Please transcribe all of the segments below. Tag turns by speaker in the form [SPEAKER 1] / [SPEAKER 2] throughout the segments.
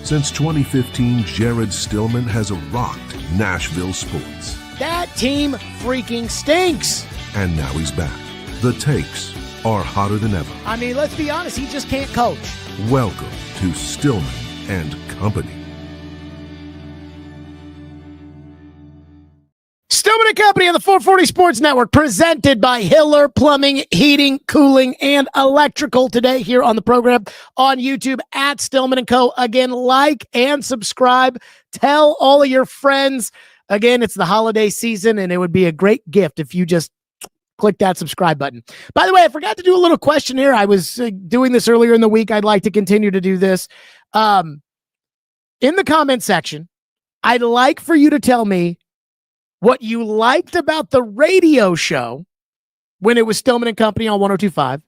[SPEAKER 1] Since 2015, Jared Stillman has rocked Nashville sports.
[SPEAKER 2] That team freaking stinks.
[SPEAKER 1] And now he's back. The takes are hotter than ever.
[SPEAKER 2] I mean, let's be honest, he just can't coach.
[SPEAKER 1] Welcome to Stillman and Company.
[SPEAKER 2] Stillman and Company on the 440 Sports Network, presented by Hiller Plumbing, Heating, Cooling, and Electrical. Today here on the program on YouTube at Stillman & Co. Again, like and subscribe. Tell all of your friends. Again, it's the holiday season, and it would be a great gift if you just click that subscribe button. By the way, I forgot to do a little questionnaire. I was doing this earlier in the week. I'd like to continue to do this. In the comment section, I'd like for you to tell me what you liked about the radio show when it was Stillman and Company on 102.5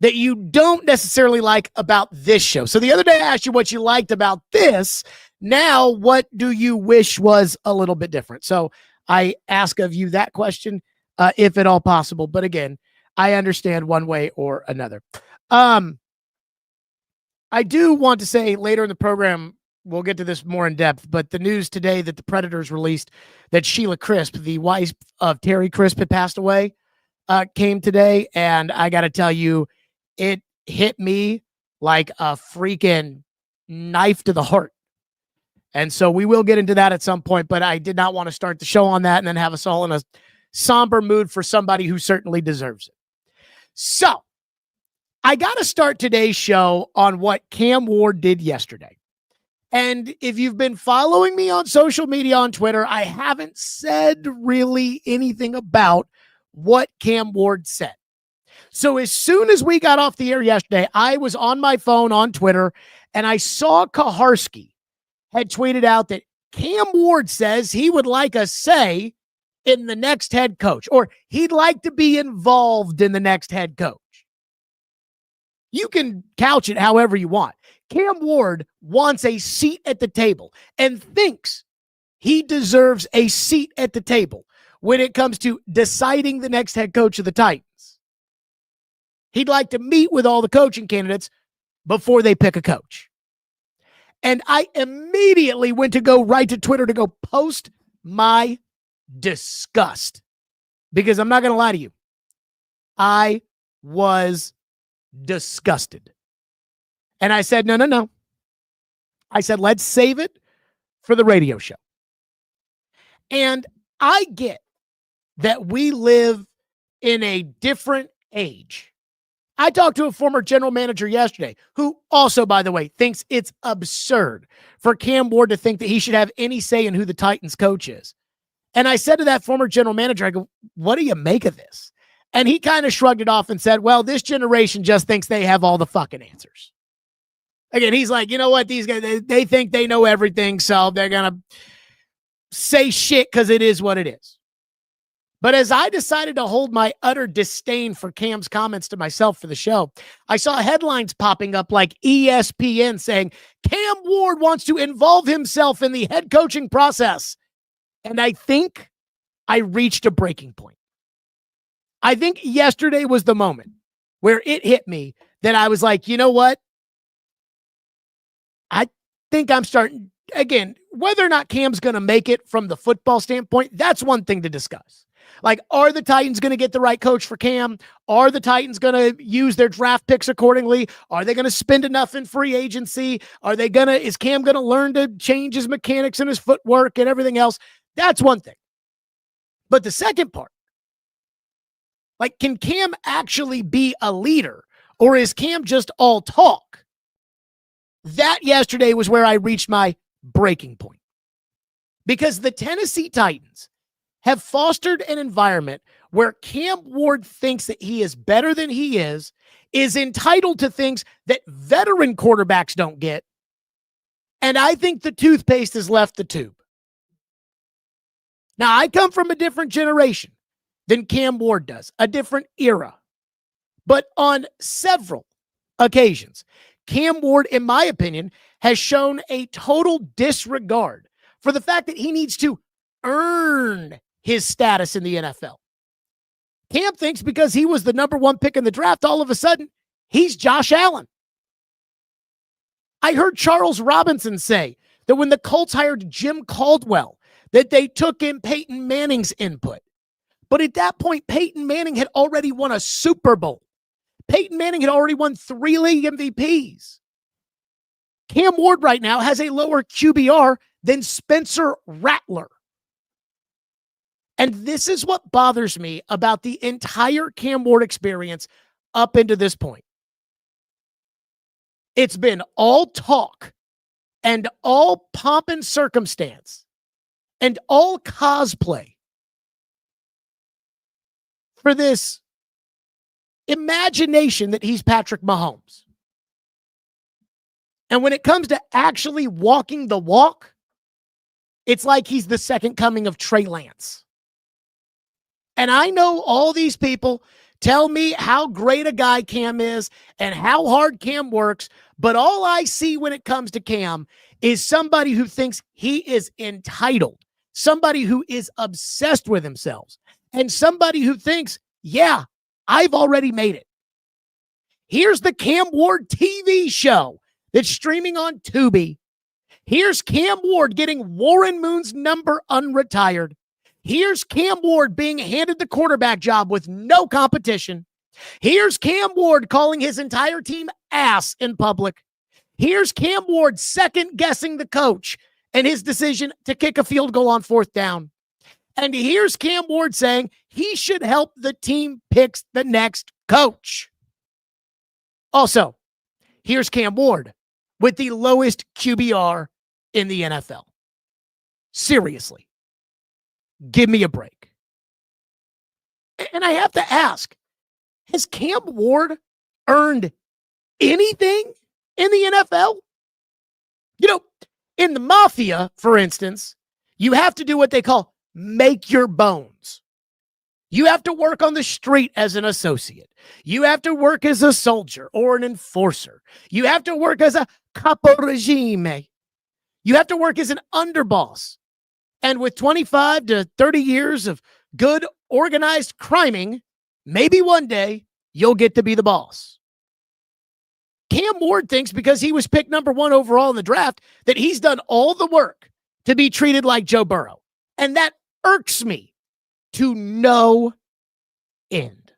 [SPEAKER 2] that you don't necessarily like about this show. So the other day I asked you what you liked about this. Now, what do you wish was a little bit different? So I ask of you that question, if at all possible. But again, I understand one way or another. I do want to say later in the program, we'll get to this more in depth, but the news today that the Predators released that Sheila Crisp, the wife of Terry Crisp, had passed away, came today. And I got to tell you, it hit me like a freaking knife to the heart. And so we will get into that at some point, but I did not want to start the show on that and then have us all in a somber mood for somebody who certainly deserves it. So I got to start today's show on what Cam Ward did yesterday. And if you've been following me on social media on Twitter, I haven't said really anything about what Cam Ward said. So as soon as we got off the air yesterday, I was on my phone on Twitter, and I saw Kaharski had tweeted out that Cam Ward says he would like a say in the next head coach, or he'd like to be involved in the next head coach. You can couch it however you want. Cam Ward wants a seat at the table and thinks he deserves a seat at the table when it comes to deciding the next head coach of the Titans. He'd like to meet with all the coaching candidates before they pick a coach. And I immediately went to go right to Twitter to go post my disgust. Because I'm not going to lie to you. I was disgusted. And I said, no. I said, let's save it for the radio show. And I get that we live in a different age. I talked to a former general manager yesterday who also, by the way, thinks it's absurd for Cam Ward to think that he should have any say in who the Titans coach is. And I said to that former general manager, I go, what do you make of this? And he kind of shrugged it off and said, well, this generation just thinks they have all the fucking answers. Again, he's like, you know what? These guys, they think they know everything, so they're going to say shit because it is what it is. But as I decided to hold my utter disdain for Cam's comments to myself for the show, I saw headlines popping up like ESPN saying, Cam Ward wants to involve himself in the head coaching process. And I think I reached a breaking point. I think yesterday was the moment where it hit me that I was like, you know what? I think I'm starting, again, whether or not Cam's going to make it from the football standpoint, that's one thing to discuss. Like, are the Titans going to get the right coach for Cam? Are the Titans going to use their draft picks accordingly? Are they going to spend enough in free agency? Is Cam going to learn to change his mechanics and his footwork and everything else? That's one thing. But the second part, like, can Cam actually be a leader, or is Cam just all talk? That yesterday was where I reached my breaking point. Because the Tennessee Titans have fostered an environment where Cam Ward thinks that he is better than he is entitled to things that veteran quarterbacks don't get, and I think the toothpaste has left the tube. Now, I come from a different generation than Cam Ward does, a different era. But on several occasions, Cam Ward, in my opinion, has shown a total disregard for the fact that he needs to earn his status in the NFL. Cam thinks because he was the number one pick in the draft, all of a sudden, he's Josh Allen. I heard Charles Robinson say that when the Colts hired Jim Caldwell, that they took in Peyton Manning's input. But at that point, Peyton Manning had already won a Super Bowl. Peyton Manning had already won 3 league MVPs. Cam Ward right now has a lower QBR than Spencer Rattler. And this is what bothers me about the entire Cam Ward experience up into this point. It's been all talk and all pomp and circumstance and all cosplay for this imagination that he's Patrick Mahomes. And when it comes to actually walking the walk, it's like he's the second coming of Trey Lance. And I know all these people tell me how great a guy Cam is and how hard Cam works, but all I see when it comes to Cam is somebody who thinks he is entitled, somebody who is obsessed with themselves, and somebody who thinks, yeah, I've already made it. Here's the Cam Ward TV show that's streaming on Tubi. Here's Cam Ward getting Warren Moon's number unretired. Here's Cam Ward being handed the quarterback job with no competition. Here's Cam Ward calling his entire team ass in public. Here's Cam Ward second-guessing the coach and his decision to kick a field goal on 4th down. And here's Cam Ward saying he should help the team pick the next coach. Also, here's Cam Ward with the lowest QBR in the NFL. Seriously. Give me a break. And I have to ask, has Cam Ward earned anything in the NFL? You know, in the mafia, for instance, you have to do what they call make your bones. You have to work on the street as an associate. You have to work as a soldier or an enforcer. You have to work as a capo regime. You have to work as an underboss. And with 25 to 30 years of good organized criming, maybe one day you'll get to be the boss. Cam Ward thinks because he was picked number 1 overall in the draft that he's done all the work to be treated like Joe Burrow. And that irks me to no end.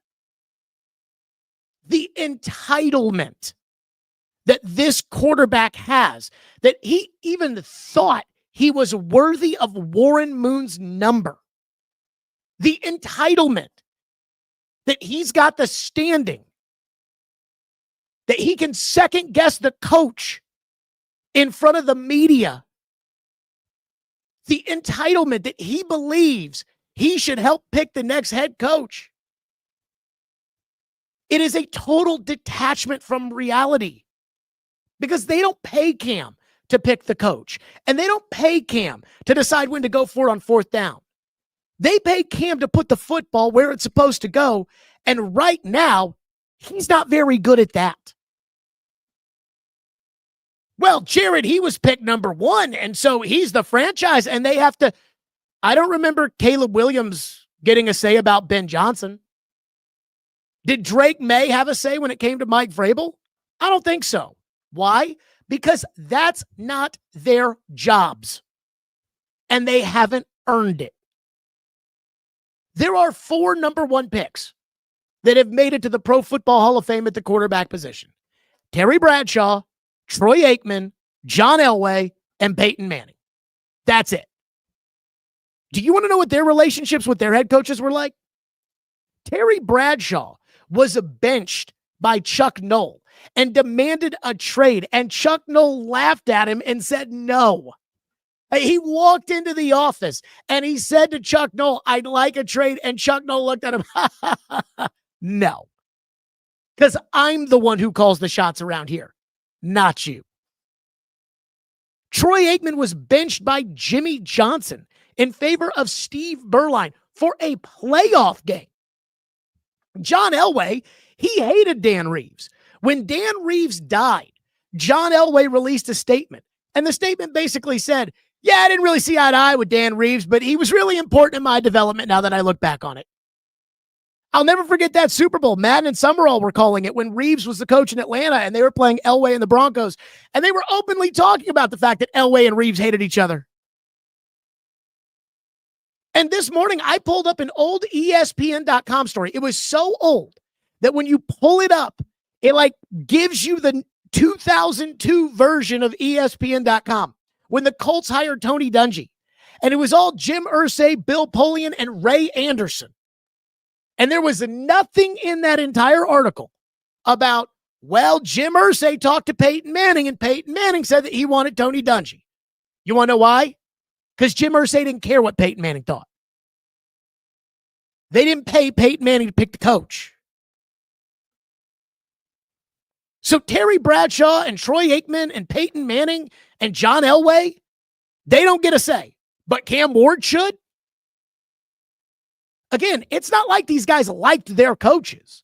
[SPEAKER 2] The entitlement that this quarterback has, that he even thought he was worthy of Warren Moon's number. The entitlement that he's got the standing, that he can second guess the coach in front of the media. The entitlement that he believes he should help pick the next head coach. It is a total detachment from reality because they don't pay Cam to pick the coach, and they don't pay Cam to decide when to go for it on 4th down. They pay Cam to put the football where it's supposed to go, and right now, he's not very good at that. Well, Jared, he was picked number 1, and so he's the franchise, and they have to. I don't remember Caleb Williams getting a say about Ben Johnson. Did Drake May have a say when it came to Mike Vrabel? I don't think so. Why? Because that's not their jobs, and they haven't earned it. There are 4 number 1 picks that have made it to the Pro Football Hall of Fame at the quarterback position. Terry Bradshaw, Troy Aikman, John Elway, and Peyton Manning. That's it. Do you want to know what their relationships with their head coaches were like? Terry Bradshaw was benched by Chuck Noll and demanded a trade, and Chuck Noll laughed at him and said no. He walked into the office and he said to Chuck Noll, I'd like a trade, and Chuck Noll looked at him, no, because I'm the one who calls the shots around here, not you. Troy Aikman was benched by Jimmy Johnson in favor of Steve Berline for a playoff game. John Elway, he hated Dan Reeves. When Dan Reeves died, John Elway released a statement, and the statement basically said, yeah, I didn't really see eye to eye with Dan Reeves, but he was really important in my development now that I look back on it. I'll never forget that Super Bowl. Madden and Summerall were calling it when Reeves was the coach in Atlanta and they were playing Elway and the Broncos. And they were openly talking about the fact that Elway and Reeves hated each other. And this morning, I pulled up an old ESPN.com story. It was so old that when you pull it up, it like gives you the 2002 version of ESPN.com when the Colts hired Tony Dungy. And it was all Jim Irsay, Bill Polian, and Ray Anderson. And there was nothing in that entire article about, well, Jim Irsay talked to Peyton Manning, and Peyton Manning said that he wanted Tony Dungy. You want to know why? Because Jim Irsay didn't care what Peyton Manning thought. They didn't pay Peyton Manning to pick the coach. So Terry Bradshaw and Troy Aikman and Peyton Manning and John Elway, they don't get a say. But Cam Ward should. Again, it's not like these guys liked their coaches.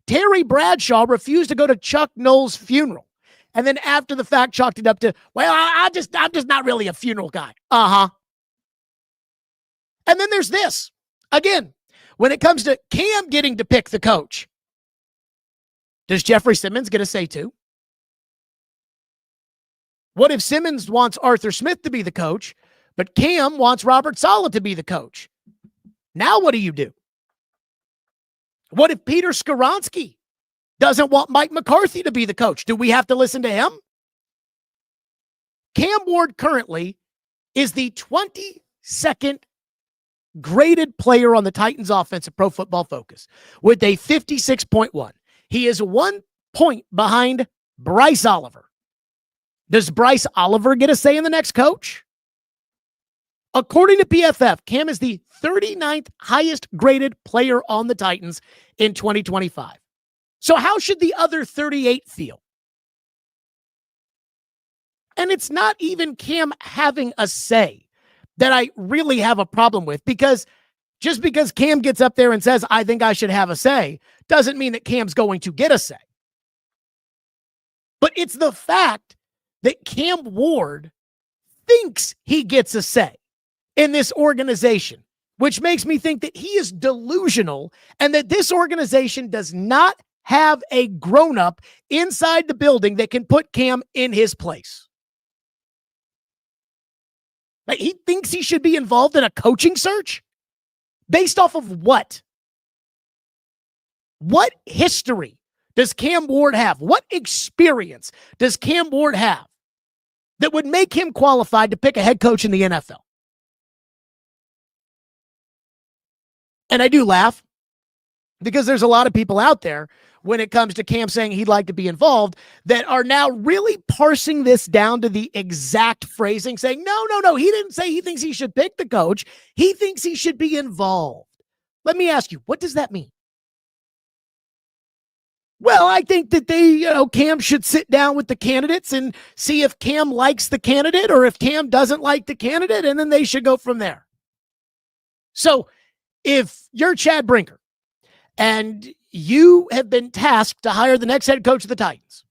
[SPEAKER 2] Terry Bradshaw refused to go to Chuck Noll's funeral. And then after the fact, chalked it up to, well, I'm just not really a funeral guy. Uh-huh. And then there's this. Again, when it comes to Cam getting to pick the coach, does Jeffrey Simmons get a say too? What if Simmons wants Arthur Smith to be the coach, but Cam wants Robert Saleh to be the coach? Now what do? What if Peter Skoronski doesn't want Mike McCarthy to be the coach? Do we have to listen to him? Cam Ward currently is the 22nd graded player on the Titans offense at Pro Football Focus with a 56.1. He is 1 point behind Bryce Oliver. Does Bryce Oliver get a say in the next coach? According to PFF, Cam is the 39th highest graded player on the Titans in 2025. So how should the other 38 feel? And it's not even Cam having a say that I really have a problem with, because just because Cam gets up there and says, I think I should have a say, doesn't mean that Cam's going to get a say. But it's the fact that Cam Ward thinks he gets a say in this organization, which makes me think that he is delusional and that this organization does not have a grown-up inside the building that can put Cam in his place. Like, he thinks he should be involved in a coaching search? Based off of what? What history does Cam Ward have? What experience does Cam Ward have that would make him qualified to pick a head coach in the NFL? And I do laugh because there's a lot of people out there when it comes to Cam saying he'd like to be involved that are now really parsing this down to the exact phrasing, saying, no, he didn't say he thinks he should pick the coach. He thinks he should be involved. Let me ask you, what does that mean? Well, I think that Cam should sit down with the candidates and see if Cam likes the candidate or if Cam doesn't like the candidate, and then they should go from there. So if you're Chad Brinker and you have been tasked to hire the next head coach of the Titans,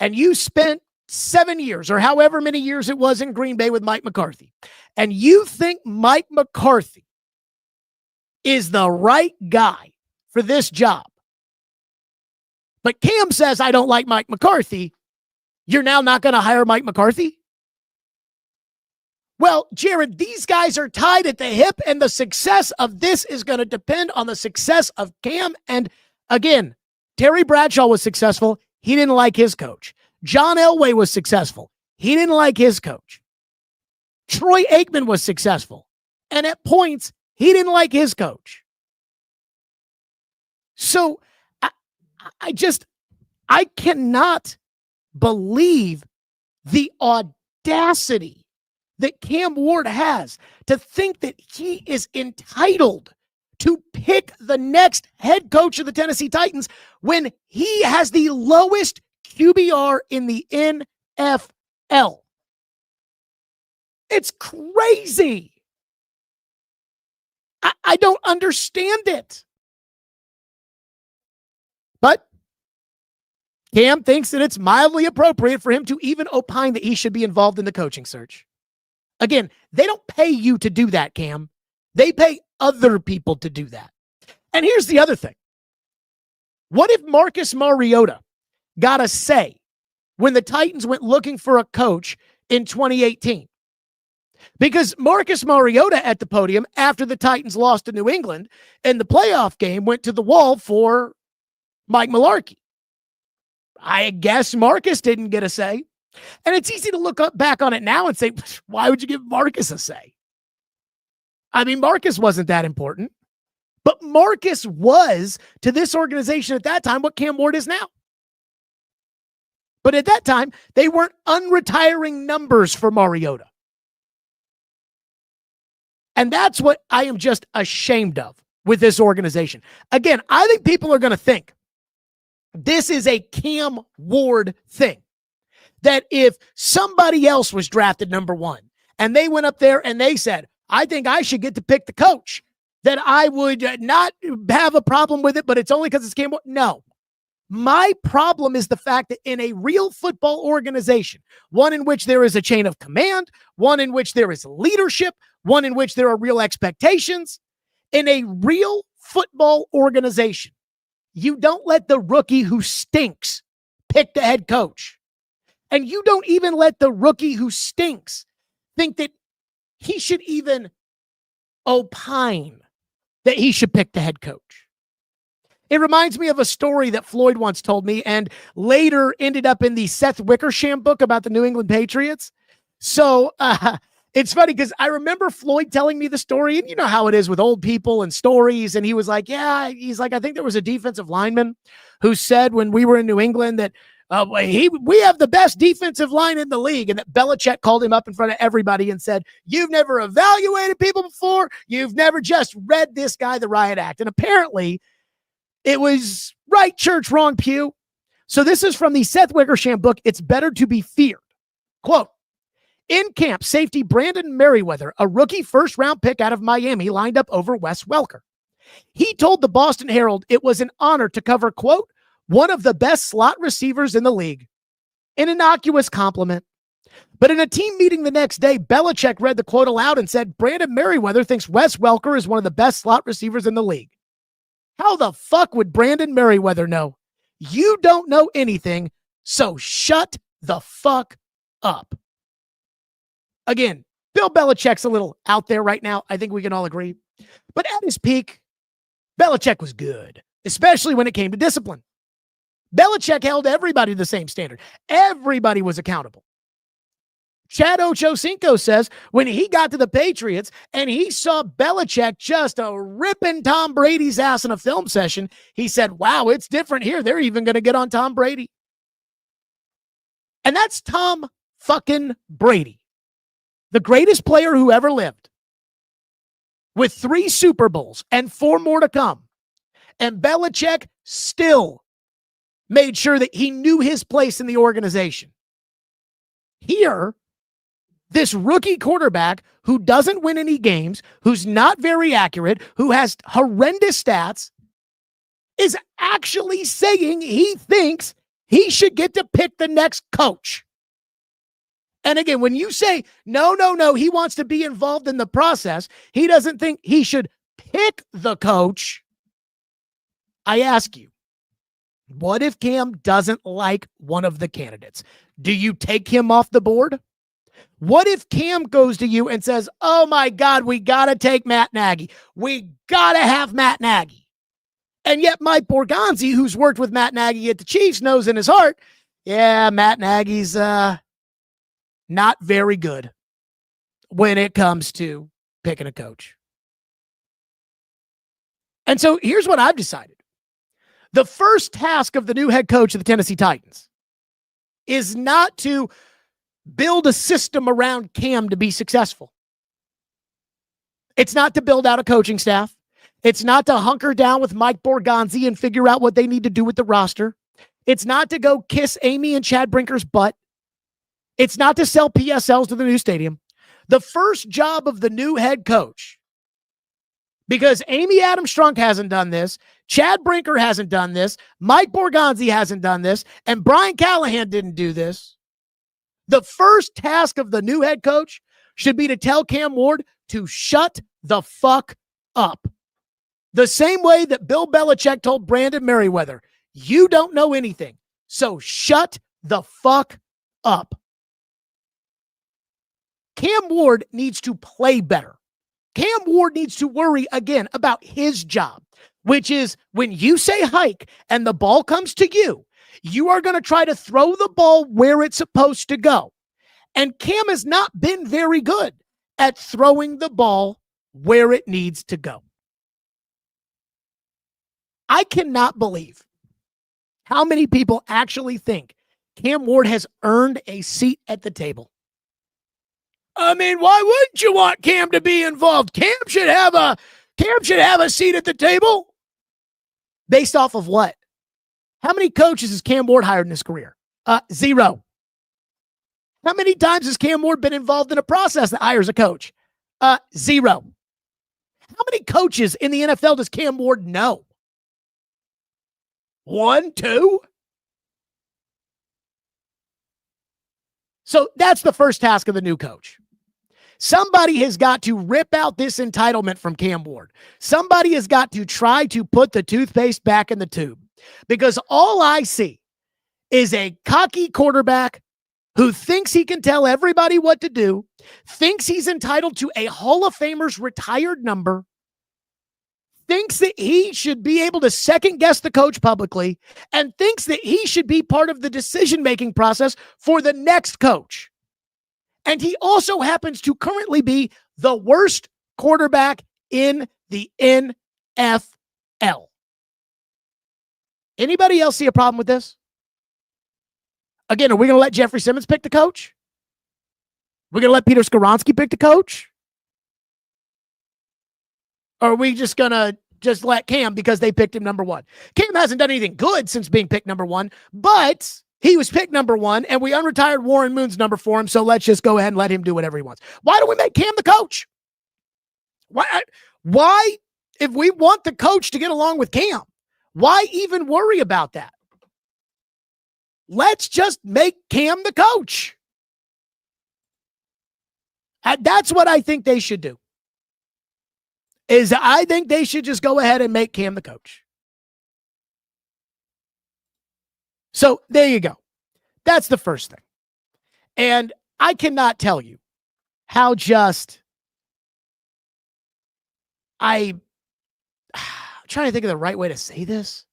[SPEAKER 2] and you spent 7 years or however many years it was in Green Bay with Mike McCarthy, and you think Mike McCarthy is the right guy for this job, but Cam says, I don't like Mike McCarthy, you're now not going to hire Mike McCarthy? Well, Jared, these guys are tied at the hip, and the success of this is going to depend on the success of Cam. And again, Terry Bradshaw was successful. He didn't like his coach. John Elway was successful. He didn't like his coach. Troy Aikman was successful. And at points, he didn't like his coach. So I cannot believe the audacity that Cam Ward has to think that he is entitled to pick the next head coach of the Tennessee Titans when he has the lowest QBR in the NFL. It's crazy. I don't understand it. But Cam thinks that it's mildly appropriate for him to even opine that he should be involved in the coaching search. Again, they don't pay you to do that, Cam. They pay other people to do that. And here's the other thing. What if Marcus Mariota got a say when the Titans went looking for a coach in 2018? Because Marcus Mariota at the podium after the Titans lost to New England in the playoff game went to the wall for Mike Mularkey. I guess Marcus didn't get a say. And it's easy to look back on it now and say, why would you give Marcus a say? I mean, Marcus wasn't that important. But Marcus was to this organization at that time what Cam Ward is now. But at that time, they weren't unretiring numbers for Mariota. And that's what I am just ashamed of with this organization. Again, I think people are going to think this is a Cam Ward thing. That if somebody else was drafted number 1 and they went up there and they said, I think I should get to pick the coach, that I would not have a problem with it, but it's only because it's Cam Ward. No. My problem is the fact that in a real football organization, one in which there is a chain of command, one in which there is leadership, one in which there are real expectations, in a real football organization, you don't let the rookie who stinks pick the head coach. And you don't even let the rookie who stinks think that he should even opine that he should pick the head coach. It reminds me of a story that Floyd once told me and later ended up in the Seth Wickersham book about the New England Patriots. So it's funny because I remember Floyd telling me the story, and you know how it is with old people and stories. And he was like, I think there was a defensive lineman who said when we were in New England that we have the best defensive line in the league, and that Belichick called him up in front of everybody and said, you've never evaluated people before. You've never just read this guy the riot act. And apparently it was right church, wrong pew. So this is from the Seth Wickersham book, It's Better to Be Feared. Quote, in camp, safety Brandon Merriweather, a rookie first-round pick out of Miami, lined up over Wes Welker. He told the Boston Herald it was an honor to cover, quote, one of the best slot receivers in the league. An innocuous compliment. But in a team meeting the next day, Belichick read the quote aloud and said, Brandon Merriweather thinks Wes Welker is one of the best slot receivers in the league. How the fuck would Brandon Merriweather know? You don't know anything, so shut the fuck up. Again, Bill Belichick's a little out there right now. I think we can all agree. But at his peak, Belichick was good, especially when it came to discipline. Belichick held everybody to the same standard. Everybody was accountable. Chad Ochocinco says when he got to the Patriots and he saw Belichick just ripping Tom Brady's ass in a film session, he said, wow, it's different here. They're even going to get on Tom Brady. And that's Tom fucking Brady, the greatest player who ever lived, with 3 Super Bowls and 4 more to come. And Belichick still made sure that he knew his place in the organization. Here, this rookie quarterback who doesn't win any games, who's not very accurate, who has horrendous stats, is actually saying he thinks he should get to pick the next coach. And again, when you say, no, he wants to be involved in the process, he doesn't think he should pick the coach. I ask you, what if Cam doesn't like one of the candidates? Do you take him off the board? What if Cam goes to you and says, oh my God, we got to take Matt Nagy. We got to have Matt Nagy. And yet Mike Borgonzi, who's worked with Matt Nagy at the Chiefs, knows in his heart, yeah, Matt Nagy's not very good when it comes to picking a coach. And so here's what I've decided. The first task of the new head coach of the Tennessee Titans is not to build a system around Cam to be successful. It's not to build out a coaching staff. It's not to hunker down with Mike Borgonzi and figure out what they need to do with the roster. It's not to go kiss Amy and Chad Brinker's butt. It's not to sell PSLs to the new stadium. The first job of the new head coach, because Amy Adams Strunk hasn't done this, Chad Brinker hasn't done this, Mike Borgonzi hasn't done this, and Brian Callahan didn't do this. The first task of the new head coach should be to tell Cam Ward to shut the fuck up. The same way that Bill Belichick told Brandon Merriweather, you don't know anything, so shut the fuck up. Cam Ward needs to play better. Cam Ward needs to worry again about his job, which is when you say hike and the ball comes to you, you are going to try to throw the ball where it's supposed to go. And Cam has not been very good at throwing the ball where it needs to go. I cannot believe how many people actually think Cam Ward has earned a seat at the table. I mean, why wouldn't you want Cam to be involved? Cam should have a seat at the table. Based off of what? How many coaches has Cam Ward hired in his career? 0. How many times has Cam Ward been involved in a process that hires a coach? 0. How many coaches in the NFL does Cam Ward know? 1, 2? So that's the first task of the new coach. Somebody has got to rip out this entitlement from Cam Ward. Somebody has got to try to put the toothpaste back in the tube, because all I see is a cocky quarterback who thinks he can tell everybody what to do, thinks he's entitled to a Hall of Famer's retired number, thinks that he should be able to second guess the coach publicly, and thinks that he should be part of the decision-making process for the next coach. And he also happens to currently be the worst quarterback in the NFL. Anybody else see a problem with this? Again, are we going to let Jeffrey Simmons pick the coach? We're going to let Peter Skoronski pick the coach? Or are we just going to let Cam because they picked him number 1? Cam hasn't done anything good since being picked number 1, but he was picked number 1, and we unretired Warren Moon's number for him, so let's just go ahead and let him do whatever he wants. Why do we make Cam the coach? Why, if we want the coach to get along with Cam, why even worry about that? Let's just make Cam the coach. That's what I think they should do. I think they should just go ahead and make Cam the coach. So there you go. That's the first thing. And I cannot tell you how just I'm trying to think of the right way to say this.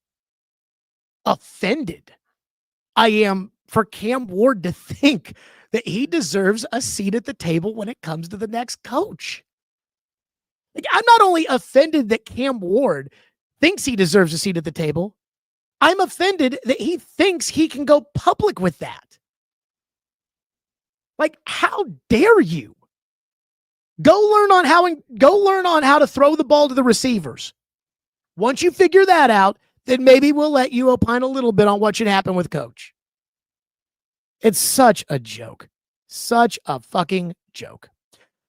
[SPEAKER 2] Offended I am for Cam Ward to think that he deserves a seat at the table when it comes to the next coach. Like, I'm not only offended that Cam Ward thinks he deserves a seat at the table, I'm offended that he thinks he can go public with that. Like, how dare you? Go learn on how to throw the ball to the receivers. Once you figure that out, then maybe we'll let you opine a little bit on what should happen with coach. It's such a joke. Such a fucking joke.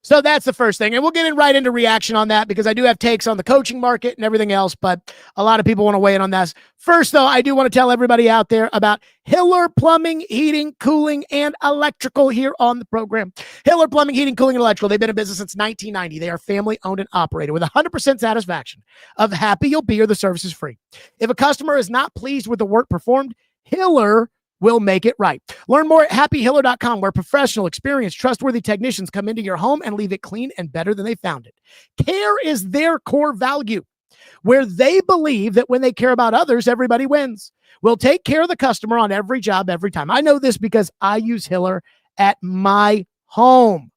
[SPEAKER 2] So that's the first thing. And we'll get right into reaction on that, because I do have takes on the coaching market and everything else, but a lot of people want to weigh in on this. First, though, I do want to tell everybody out there about Hiller Plumbing, Heating, Cooling, and Electrical here on the program. Hiller Plumbing, Heating, Cooling, and Electrical. They've been in business since 1990. They are family owned and operated with 100% satisfaction of happy you'll be or the service is free. If a customer is not pleased with the work performed, Hiller will make it right. Learn more at happyhiller.com, where professional, experienced, trustworthy technicians come into your home and leave it clean and better than they found it. Care is their core value, where they believe that when they care about others, everybody wins. We'll take care of the customer on every job, every time. I know this because I use Hiller at my home.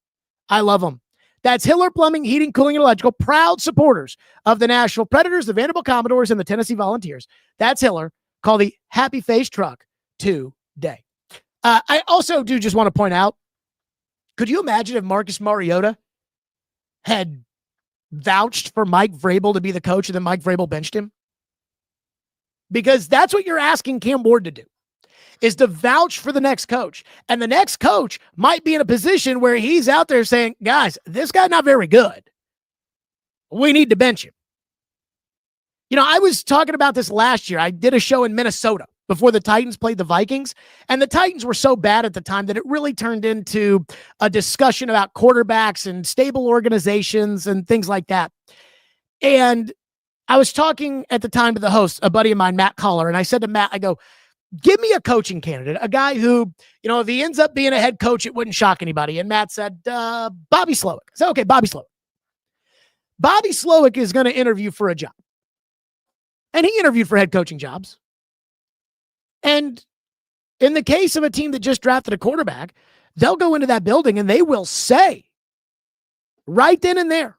[SPEAKER 2] I love them. That's Hiller Plumbing, Heating, Cooling, and Electrical, proud supporters of the Nashville Predators, the Vanderbilt Commodores, and the Tennessee Volunteers. That's Hiller. Call the Happy Face Truck today. I also do just want to point out, could you imagine if Marcus Mariota had vouched for Mike Vrabel to be the coach and then Mike Vrabel benched him? Because that's what you're asking Cam Ward to do, is to vouch for the next coach. And the next coach might be in a position where he's out there saying, guys, this guy's not very good. We need to bench him. You know, I was talking about this last year. I did a show in Minnesota before the Titans played the Vikings, and the Titans were so bad at the time that it really turned into a discussion about quarterbacks and stable organizations and things like that. And I was talking at the time to the host, a buddy of mine, Matt Collar, and I said to Matt, I go, give me a coaching candidate, a guy who, if he ends up being a head coach, it wouldn't shock anybody. And Matt said, Bobby Slowick. I said, okay, Bobby Slowick. Bobby Slowick is going to interview for a job. And he interviewed for head coaching jobs. And in the case of a team that just drafted a quarterback, they'll go into that building and they will say, right then and there,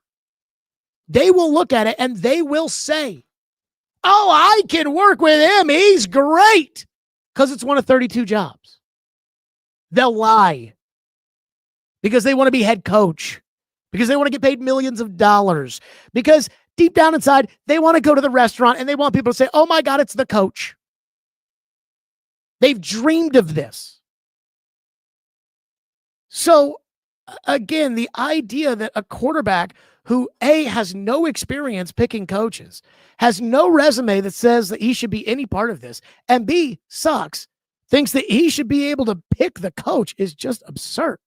[SPEAKER 2] they will look at it and they will say, oh, I can work with him. He's great. Because it's one of 32 jobs. They'll lie. Because they want to be head coach. Because they want to get paid millions of dollars. Because deep down inside, they want to go to the restaurant and they want people to say, oh my God, it's the coach. They've dreamed of this. So, again, the idea that a quarterback who, A, has no experience picking coaches, has no resume that says that he should be any part of this, and B, sucks, thinks that he should be able to pick the coach is just absurd.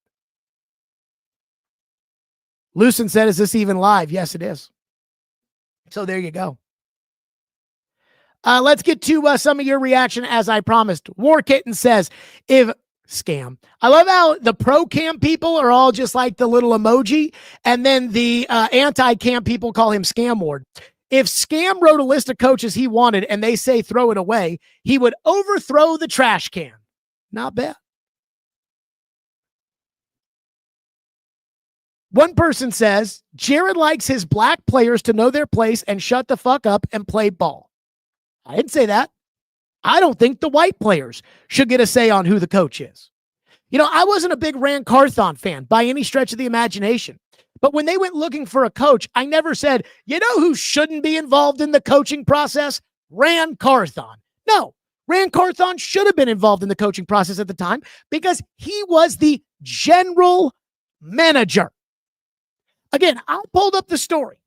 [SPEAKER 2] Lucen said, is this even live? Yes, it is. So there you go. Let's get to some of your reaction as I promised. War Kitten says, if scam. I love how the pro-cam people are all just like the little emoji, and then the anti-cam people call him Scam Ward. If Scam wrote a list of coaches he wanted and they say throw it away, he would overthrow the trash can. Not bad. One person says, Jared likes his black players to know their place and shut the fuck up and play ball. I didn't say that. I don't think the white players should get a say on who the coach is. I wasn't a big Ran Carthon fan by any stretch of the imagination. But when they went looking for a coach, I never said, you know who shouldn't be involved in the coaching process? Ran Carthon. No, Ran Carthon should have been involved in the coaching process at the time because he was the general manager. Again, I pulled up the story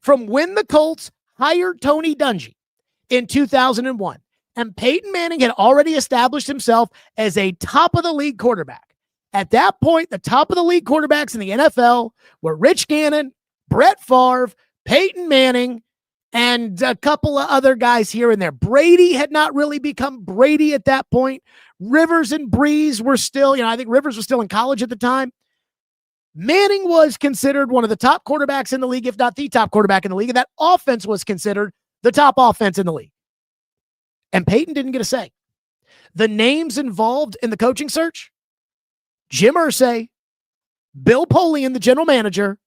[SPEAKER 2] from when the Colts hired Tony Dungy in 2001. And Peyton Manning had already established himself as a top-of-the-league quarterback. At that point, the top-of-the-league quarterbacks in the NFL were Rich Gannon, Brett Favre, Peyton Manning, and a couple of other guys here and there. Brady had not really become Brady at that point. Rivers and Breeze were still, I think Rivers was still in college at the time. Manning was considered one of the top quarterbacks in the league, if not the top quarterback in the league, and that offense was considered the top offense in the league. And Peyton didn't get a say. The names involved in the coaching search, Jim Irsay, Bill Polian, the general manager,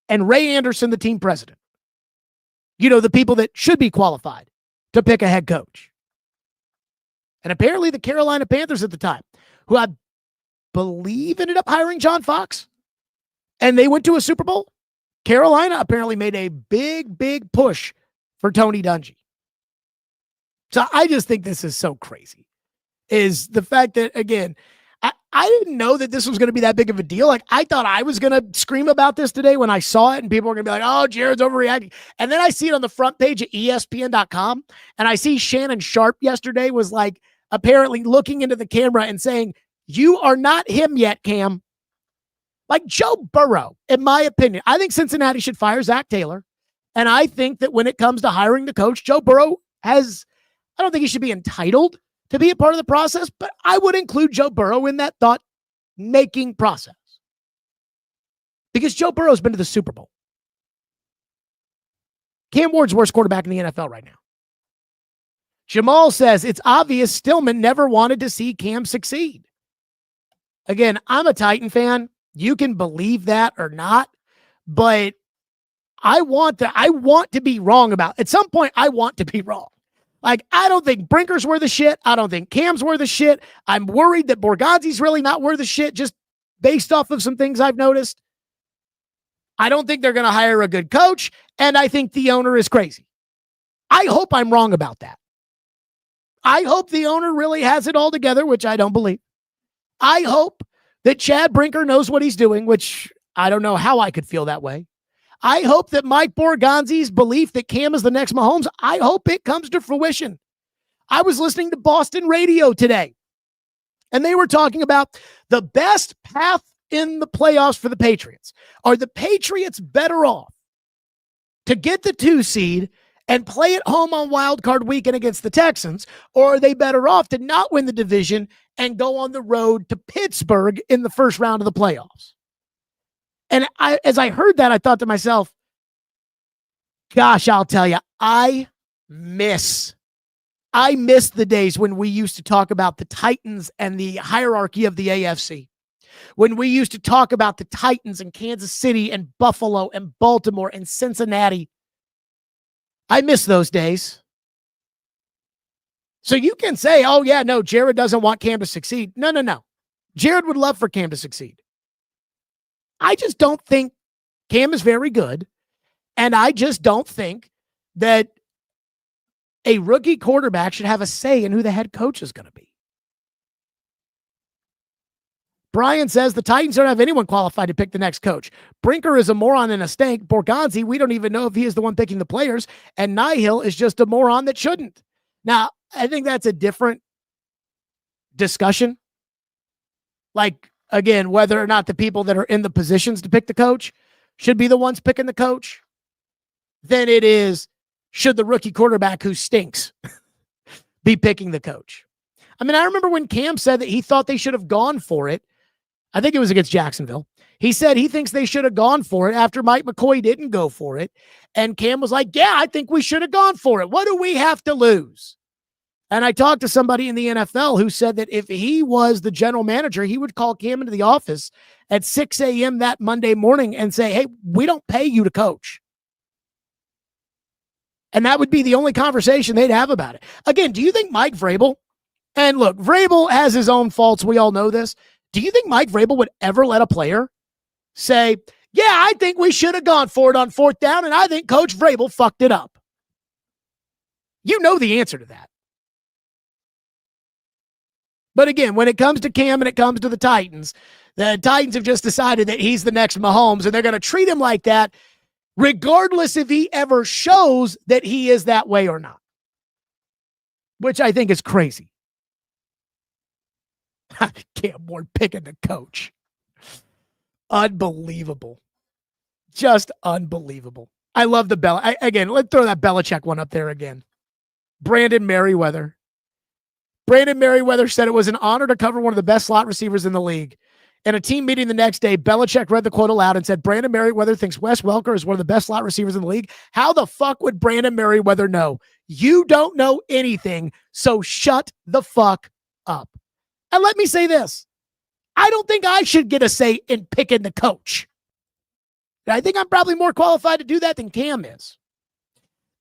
[SPEAKER 2] and Ray Anderson, the team president. The people that should be qualified to pick a head coach. And apparently the Carolina Panthers at the time, who I believe ended up hiring John Fox, and they went to a Super Bowl. Carolina apparently made a big, big push for Tony Dungy. So I just think this is so crazy, is the fact that, again, I didn't know that this was going to be that big of a deal. Like, I thought I was going to scream about this today when I saw it, and people were going to be like, oh, Jared's overreacting. And then I see it on the front page of ESPN.com, and I see Shannon Sharp yesterday was like apparently looking into the camera and saying, you are not him yet, Cam. Like Joe Burrow, in my opinion, I think Cincinnati should fire Zach Taylor. And I think that when it comes to hiring the coach, Joe Burrow I don't think he should be entitled to be a part of the process, but I would include Joe Burrow in that thought-making process. Because Joe Burrow's been to the Super Bowl. Cam Ward's worst quarterback in the NFL right now. Jamal says, it's obvious Stillman never wanted to see Cam succeed. Again, I'm a Titan fan. You can believe that or not, but I want to be wrong about it. At some point, I want to be wrong. Like, I don't think Brinker's worth of shit. I don't think Cam's worth of shit. I'm worried that Borgonzi's really not worth of shit just based off of some things I've noticed. I don't think they're going to hire a good coach, and I think the owner is crazy. I hope I'm wrong about that. I hope the owner really has it all together, which I don't believe. I hope that Chad Brinker knows what he's doing, which I don't know how I could feel that way. I hope that Mike Borgonzi's belief that Cam is the next Mahomes, I hope it comes to fruition. I was listening to Boston radio today, and they were talking about the best path in the playoffs for the Patriots. Are the Patriots better off to get the 2 seed and play at home on wild card weekend against the Texans, or are they better off to not win the division and go on the road to Pittsburgh in the first round of the playoffs? And as I heard that, I thought to myself, gosh, I'll tell you, I miss the days when we used to talk about the Titans and the hierarchy of the AFC. When we used to talk about the Titans and Kansas City and Buffalo and Baltimore and Cincinnati. I miss those days. So you can say, oh, yeah, no, Jared doesn't want Cam to succeed. No. Jared would love for Cam to succeed. I just don't think Cam is very good. And I just don't think that a rookie quarterback should have a say in who the head coach is going to be. Brian says the Titans don't have anyone qualified to pick the next coach. Brinker is a moron and a stank. Borgonzi, we don't even know if he is the one picking the players. And Nihil is just a moron that shouldn't. Now, I think that's a different discussion. Like, again, whether or not the people that are in the positions to pick the coach should be the ones picking the coach, than it is should the rookie quarterback who stinks be picking the coach. I mean, I remember when Cam said that he thought they should have gone for it. I think it was against Jacksonville. He said he thinks they should have gone for it after Mike McCoy didn't go for it. And Cam was like, yeah, I think we should have gone for it. What do we have to lose? And I talked to somebody in the NFL who said that if he was the general manager, he would call Cam into the office at 6 a.m. that Monday morning and say, hey, we don't pay you to coach. And that would be the only conversation they'd have about it. Again, do you think Mike Vrabel, and look, Vrabel has his own faults. We all know this. Do you think Mike Vrabel would ever let a player say, yeah, I think we should have gone for it on fourth down, and I think Coach Vrabel fucked it up? You know the answer to that. But again, when it comes to Cam and it comes to the Titans have just decided that he's the next Mahomes, and they're going to treat him like that, regardless if he ever shows that he is that way or not, which I think is crazy. Cam Ward picking the coach. Unbelievable. Just unbelievable. I love the again, let's throw that Belichick one up there again. Brandon Merriweather. Brandon Merriweather said it was an honor to cover one of the best slot receivers in the league. In a team meeting the next day, Belichick read the quote aloud and said, Brandon Merriweather thinks Wes Welker is one of the best slot receivers in the league. How the fuck would Brandon Merriweather know? You don't know anything, so shut the fuck up. And let me say this. I don't think I should get a say in picking the coach. I think I'm probably more qualified to do that than Cam is.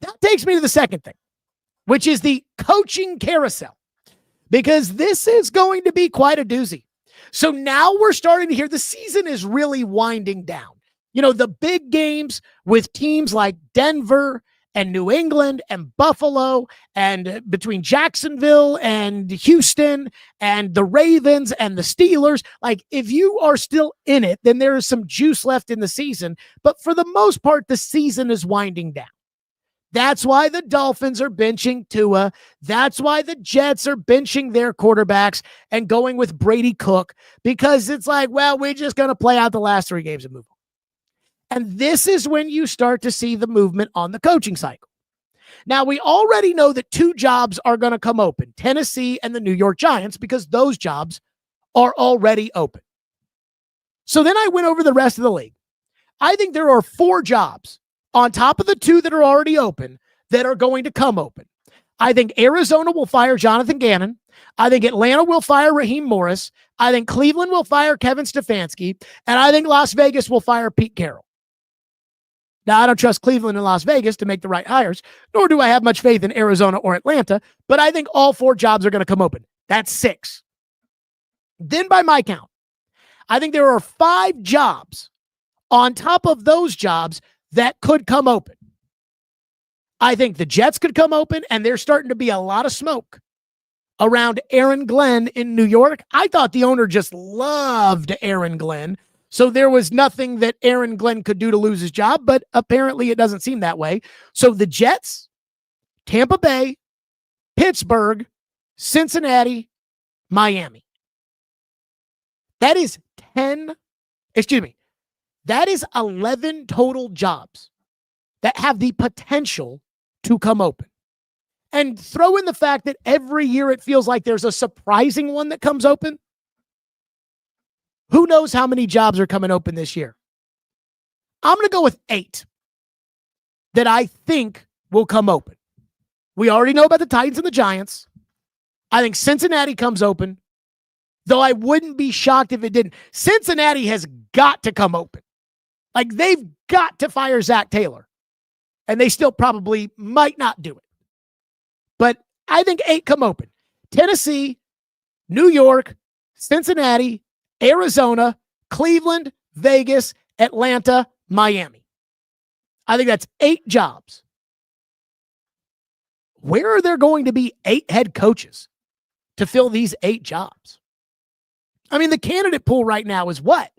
[SPEAKER 2] That takes me to the second thing, which is the coaching carousel, because this is going to be quite a doozy. So now we're starting to hear the season is really winding down. You know, the big games with teams like Denver and New England and Buffalo and between Jacksonville and Houston and the Ravens and the Steelers. Like, if you are still in it, then there is some juice left in the season. But for the most part, the season is winding down. That's why the Dolphins are benching Tua. That's why the Jets are benching their quarterbacks and going with Brady Cook, because it's like, well, we're just going to play out the last 3 games and move on. And this is when you start to see the movement on the coaching cycle. Now, we already know that 2 jobs are going to come open, Tennessee and the New York Giants, because those jobs are already open. So then I went over the rest of the league. I think there are 4 jobs on top of the 2 that are already open that are going to come open. I think Arizona will fire Jonathan Gannon. I think Atlanta will fire Raheem Morris. I think Cleveland will fire Kevin Stefanski. And I think Las Vegas will fire Pete Carroll. Now, I don't trust Cleveland and Las Vegas to make the right hires, nor do I have much faith in Arizona or Atlanta, but I think all 4 jobs are going to come open. That's 6. Then by my count, I think there are 5 jobs on top of those jobs that could come open. I think the Jets could come open, and there's starting to be a lot of smoke around Aaron Glenn in New York. I thought the owner just loved Aaron Glenn, so there was nothing that Aaron Glenn could do to lose his job, but apparently it doesn't seem that way. So the Jets, Tampa Bay, Pittsburgh, Cincinnati, Miami. That is 11 total jobs that have the potential to come open. And throw in the fact that every year it feels like there's a surprising one that comes open. Who knows how many jobs are coming open this year? I'm going to go with 8 that I think will come open. We already know about the Titans and the Giants. I think Cincinnati comes open, though I wouldn't be shocked if it didn't. Cincinnati has got to come open. Like, they've got to fire Zach Taylor, and they still probably might not do it. But I think 8 come open. Tennessee, New York, Cincinnati, Arizona, Cleveland, Vegas, Atlanta, Miami. I think that's 8 jobs. Where are there going to be 8 head coaches to fill these 8 jobs? I mean, the candidate pool right now is what?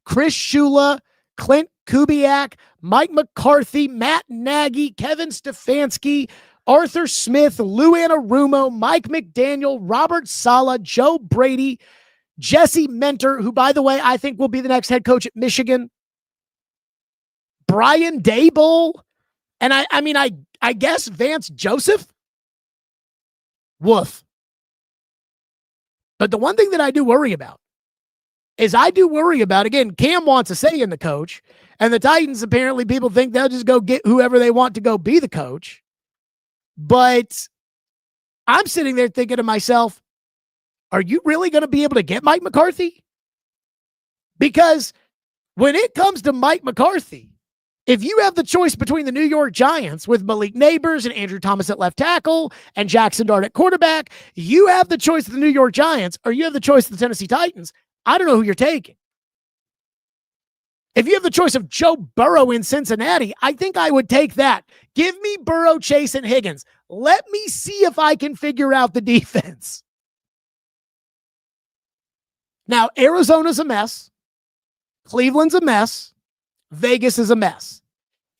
[SPEAKER 2] Chris Shula, Clint Kubiak, Mike McCarthy, Matt Nagy, Kevin Stefanski, Arthur Smith, Lou Anarumo, Mike McDaniel, Robert Saleh, Joe Brady, Jesse Mentor, who, by the way, I think will be the next head coach at Michigan, Brian Daboll, and I guess Vance Joseph. Woof. But the one thing that I do worry about is again, Cam wants a say in the coach, and the Titans, apparently people think they'll just go get whoever they want to go be the coach. But I'm sitting there thinking to myself, are you really going to be able to get Mike McCarthy? Because when it comes to Mike McCarthy, if you have the choice between the New York Giants with Malik Neighbors and Andrew Thomas at left tackle and Jackson Dart at quarterback, you have the choice of the New York Giants, or you have the choice of the Tennessee Titans. I don't know who you're taking. If you have the choice of Joe Burrow in Cincinnati, I think I would take that. Give me Burrow, Chase, and Higgins. Let me see if I can figure out the defense. Now, Arizona's a mess. Cleveland's a mess. Vegas is a mess.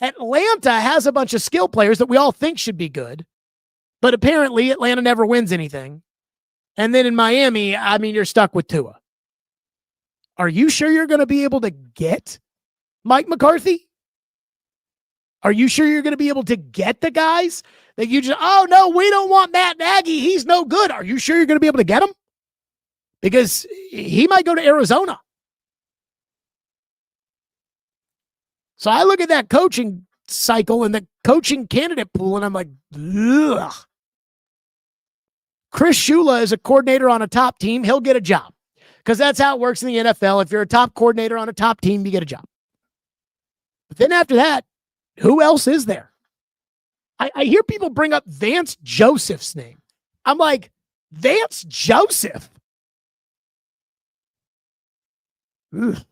[SPEAKER 2] Atlanta has a bunch of skill players that we all think should be good, but apparently Atlanta never wins anything. And then in Miami, I mean, you're stuck with Tua. Are you sure you're going to be able to get Mike McCarthy? Are you sure you're going to be able to get the guys that you just, oh, no, we don't want Matt Nagy. He's no good. Are you sure you're going to be able to get him? Because he might go to Arizona. So I look at that coaching cycle and the coaching candidate pool, and I'm like, ugh. Chris Shula is a coordinator on a top team. He'll get a job because that's how it works in the NFL. If you're a top coordinator on a top team, you get a job. But then after that, who else is there? I hear people bring up Vance Joseph's name. I'm like, Vance Joseph? Ugh.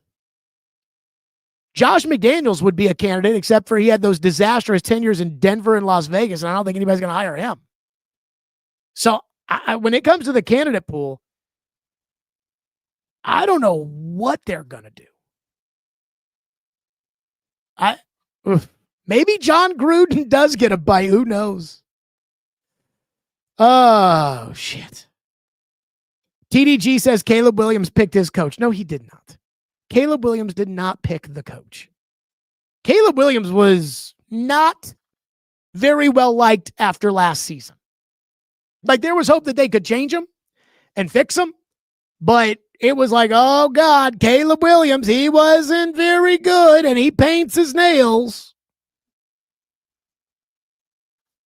[SPEAKER 2] Josh McDaniels would be a candidate, except for he had those disastrous tenures in Denver and Las Vegas, and I don't think anybody's going to hire him. So when it comes to the candidate pool, I don't know what they're going to do. Maybe John Gruden does get a bite. Who knows? Oh, shit. TDG says Caleb Williams picked his coach. No, he did not. Caleb Williams did not pick the coach. Caleb Williams was not very well liked after last season. Like, there was hope that they could change him and fix him, but it was like, oh, God, Caleb Williams, he wasn't very good, and he paints his nails.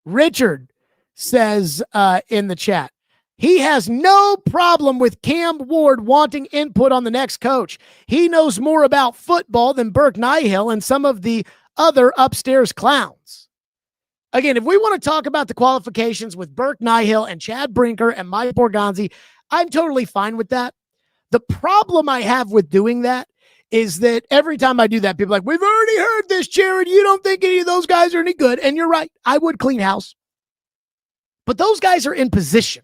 [SPEAKER 2] Richard says in the chat, he has no problem with Cam Ward wanting input on the next coach. He knows more about football than Burke Nihill and some of the other upstairs clowns. Again, if we want to talk about the qualifications with Burke Nihill and Chad Brinker and Mike Borgonzi, I'm totally fine with that. The problem I have with doing that is that every time I do that, people are like, we've already heard this, Jared. You don't think any of those guys are any good. And you're right. I would clean house. But those guys are in position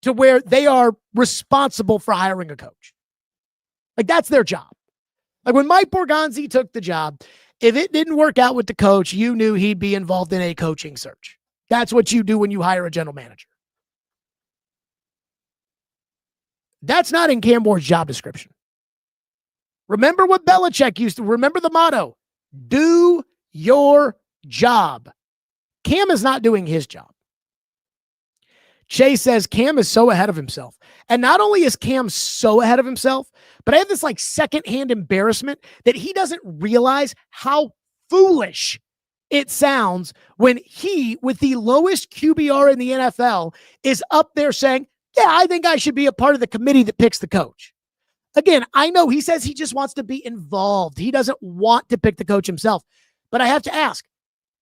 [SPEAKER 2] to where they are responsible for hiring a coach. Like, that's their job. Like, when Mike Borgonzi took the job, if it didn't work out with the coach, you knew he'd be involved in a coaching search. That's what you do when you hire a general manager. That's not in Cam Ward's job description. Remember what Belichick used to, remember the motto, do your job. Cam is not doing his job. Chase says Cam is so ahead of himself. And not only is Cam so ahead of himself, but I have this like secondhand embarrassment that he doesn't realize how foolish it sounds when he, with the lowest QBR in the NFL, is up there saying, yeah, I think I should be a part of the committee that picks the coach. Again, I know he says he just wants to be involved. He doesn't want to pick the coach himself. But I have to ask,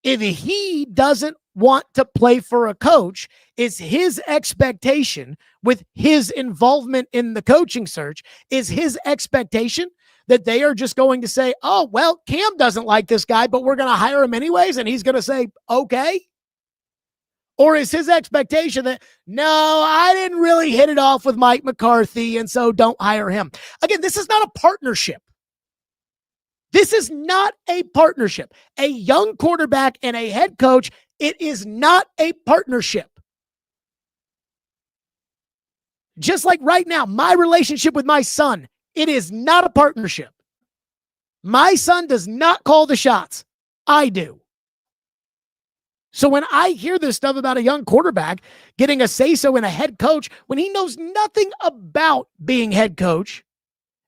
[SPEAKER 2] if he doesn't want to play for a coach, is his expectation with his involvement in the coaching search, is his expectation that they are just going to say, oh, well, Cam doesn't like this guy, but we're going to hire him anyways, and he's going to say, okay? Or is his expectation that, no, I didn't really hit it off with Mike McCarthy, and so don't hire him? Again, this is not a partnership. This is not a partnership. A young quarterback and a head coach, it is not a partnership. Just like right now, my relationship with my son, it is not a partnership. My son does not call the shots. I do. So when I hear this stuff about a young quarterback getting a say-so in a head coach, when he knows nothing about being head coach,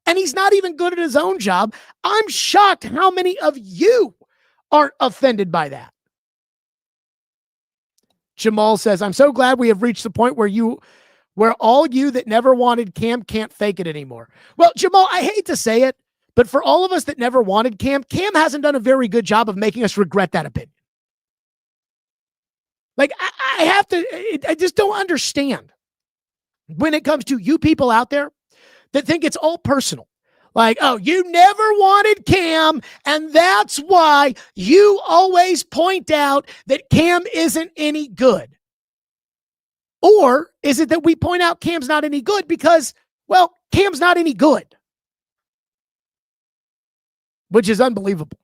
[SPEAKER 2] and he's not even good at his own job, I'm shocked how many of you aren't offended by that. Jamal says, I'm so glad we have reached the point where all you that never wanted Cam can't fake it anymore. Well, Jamal, I hate to say it, but for all of us that never wanted Cam hasn't done a very good job of making us regret that opinion. Like, I just don't understand when it comes to you people out there that think it's all personal. Like, oh, you never wanted Cam, and that's why you always point out that Cam isn't any good. Or is it that we point out Cam's not any good because, well, Cam's not any good? Which is unbelievable.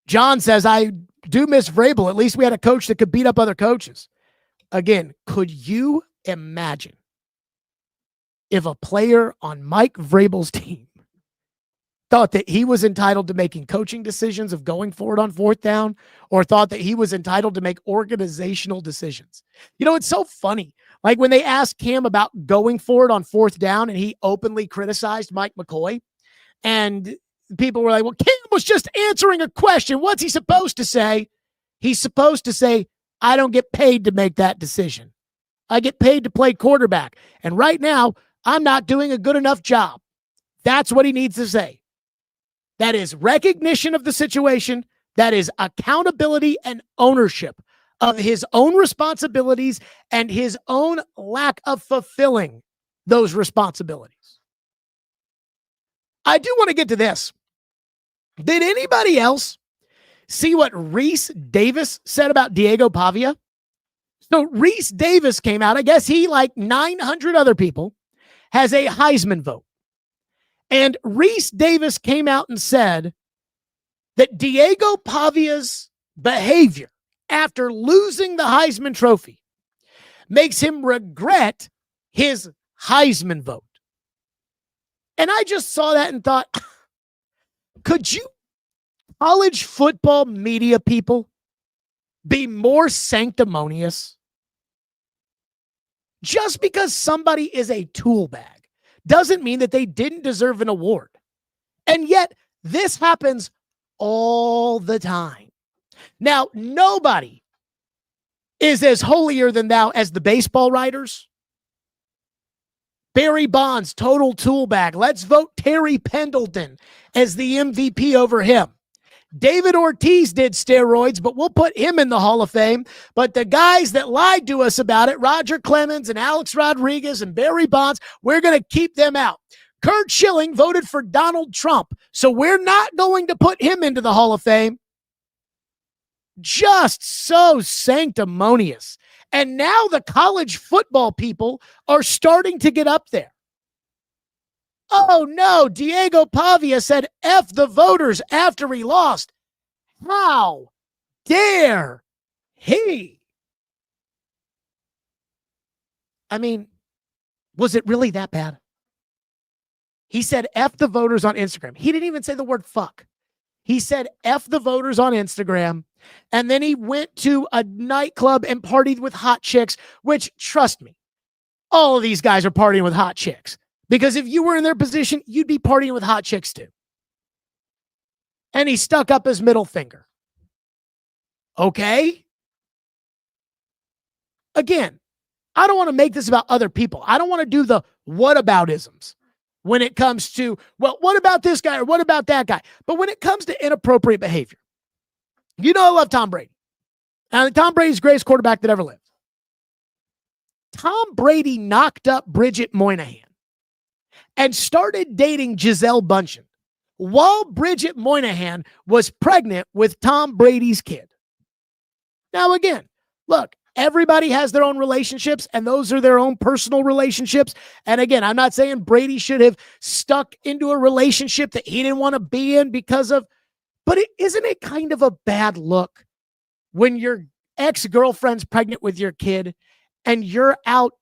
[SPEAKER 2] John says, I do miss Vrabel. At least we had a coach that could beat up other coaches. Again, could you imagine if a player on Mike Vrabel's team thought that he was entitled to making coaching decisions of going forward on fourth down, or thought that he was entitled to make organizational decisions? You know, it's so funny. Like when they asked Cam about going forward on fourth down and he openly criticized Mike McCoy, and people were like, well, Cam was just answering a question. What's he supposed to say? He's supposed to say, I don't get paid to make that decision. I get paid to play quarterback. And right now, I'm not doing a good enough job. That's what he needs to say. That is recognition of the situation. That is accountability and ownership of his own responsibilities and his own lack of fulfilling those responsibilities. I do want to get to this. Did anybody else see what Rece Davis said about Diego Pavia? So Rece Davis came out. I guess he, like 900 other people, has a Heisman vote. And Rece Davis came out and said that Diego Pavia's behavior after losing the Heisman Trophy makes him regret his Heisman vote. And I just saw that and thought, could you college football media people be more sanctimonious? Just because somebody is a tool bag doesn't mean that they didn't deserve an award. And yet, this happens all the time. Now, nobody is as holier than thou as the baseball writers. Barry Bonds, total tool bag. Let's vote Terry Pendleton as the MVP over him. David Ortiz did steroids, but we'll put him in the Hall of Fame. But the guys that lied to us about it, Roger Clemens and Alex Rodriguez and Barry Bonds, we're going to keep them out. Curt Schilling voted for Donald Trump, so we're not going to put him into the Hall of Fame. Just so sanctimonious. And now the college football people are starting to get up there. Oh no, Diego Pavia said F the voters after he lost. How dare he? I mean, was it really that bad? He said F the voters on Instagram. He didn't even say the word fuck. He said F the voters on Instagram. And then he went to a nightclub and partied with hot chicks, which, trust me, all of these guys are partying with hot chicks. Because if you were in their position, you'd be partying with hot chicks too. And he stuck up his middle finger. Okay? Again, I don't want to make this about other people. I don't want to do the whataboutisms when it comes to, well, what about this guy or what about that guy? But when it comes to inappropriate behavior, you know I love Tom Brady. And Tom Brady's the greatest quarterback that ever lived. Tom Brady knocked up Bridget Moynihan and started dating Gisele Bündchen while Bridget Moynihan was pregnant with Tom Brady's kid. Now, again, look, everybody has their own relationships, and those are their own personal relationships. And again, I'm not saying Brady should have stuck into a relationship that he didn't want to be in because of, but isn't it kind of a bad look when your ex-girlfriend's pregnant with your kid and you're out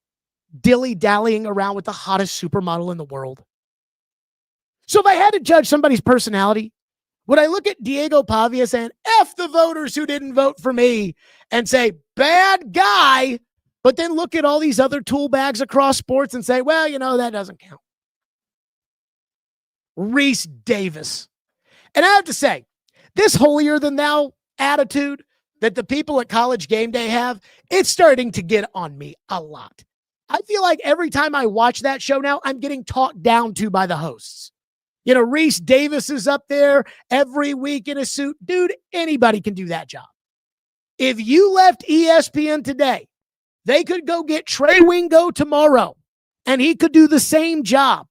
[SPEAKER 2] dilly-dallying around with the hottest supermodel in the world? So if I had to judge somebody's personality, would I look at Diego Pavia saying, F the voters who didn't vote for me, and say, bad guy, but then look at all these other tool bags across sports and say, well, you know, that doesn't count? Rece Davis. And I have to say, this holier-than-thou attitude that the people at College Game Day have, it's starting to get on me a lot. I feel like every time I watch that show now, I'm getting talked down to by the hosts. You know, Rece Davis is up there every week in a suit. Dude, anybody can do that job. If you left ESPN today, they could go get Trey Wingo tomorrow, and he could do the same job.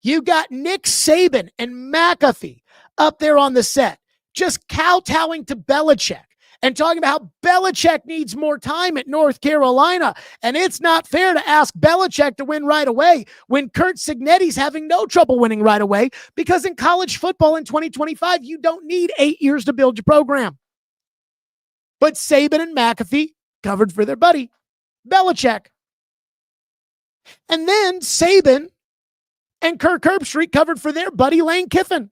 [SPEAKER 2] You got Nick Saban and McAfee up there on the set, just kowtowing to Belichick and talking about how Belichick needs more time at North Carolina. And it's not fair to ask Belichick to win right away when Curt Cignetti's having no trouble winning right away, because in college football in 2025, you don't need 8 years to build your program. But Saban and McAfee covered for their buddy, Belichick. And then Saban and Kirk Herbstreit covered for their buddy, Lane Kiffin.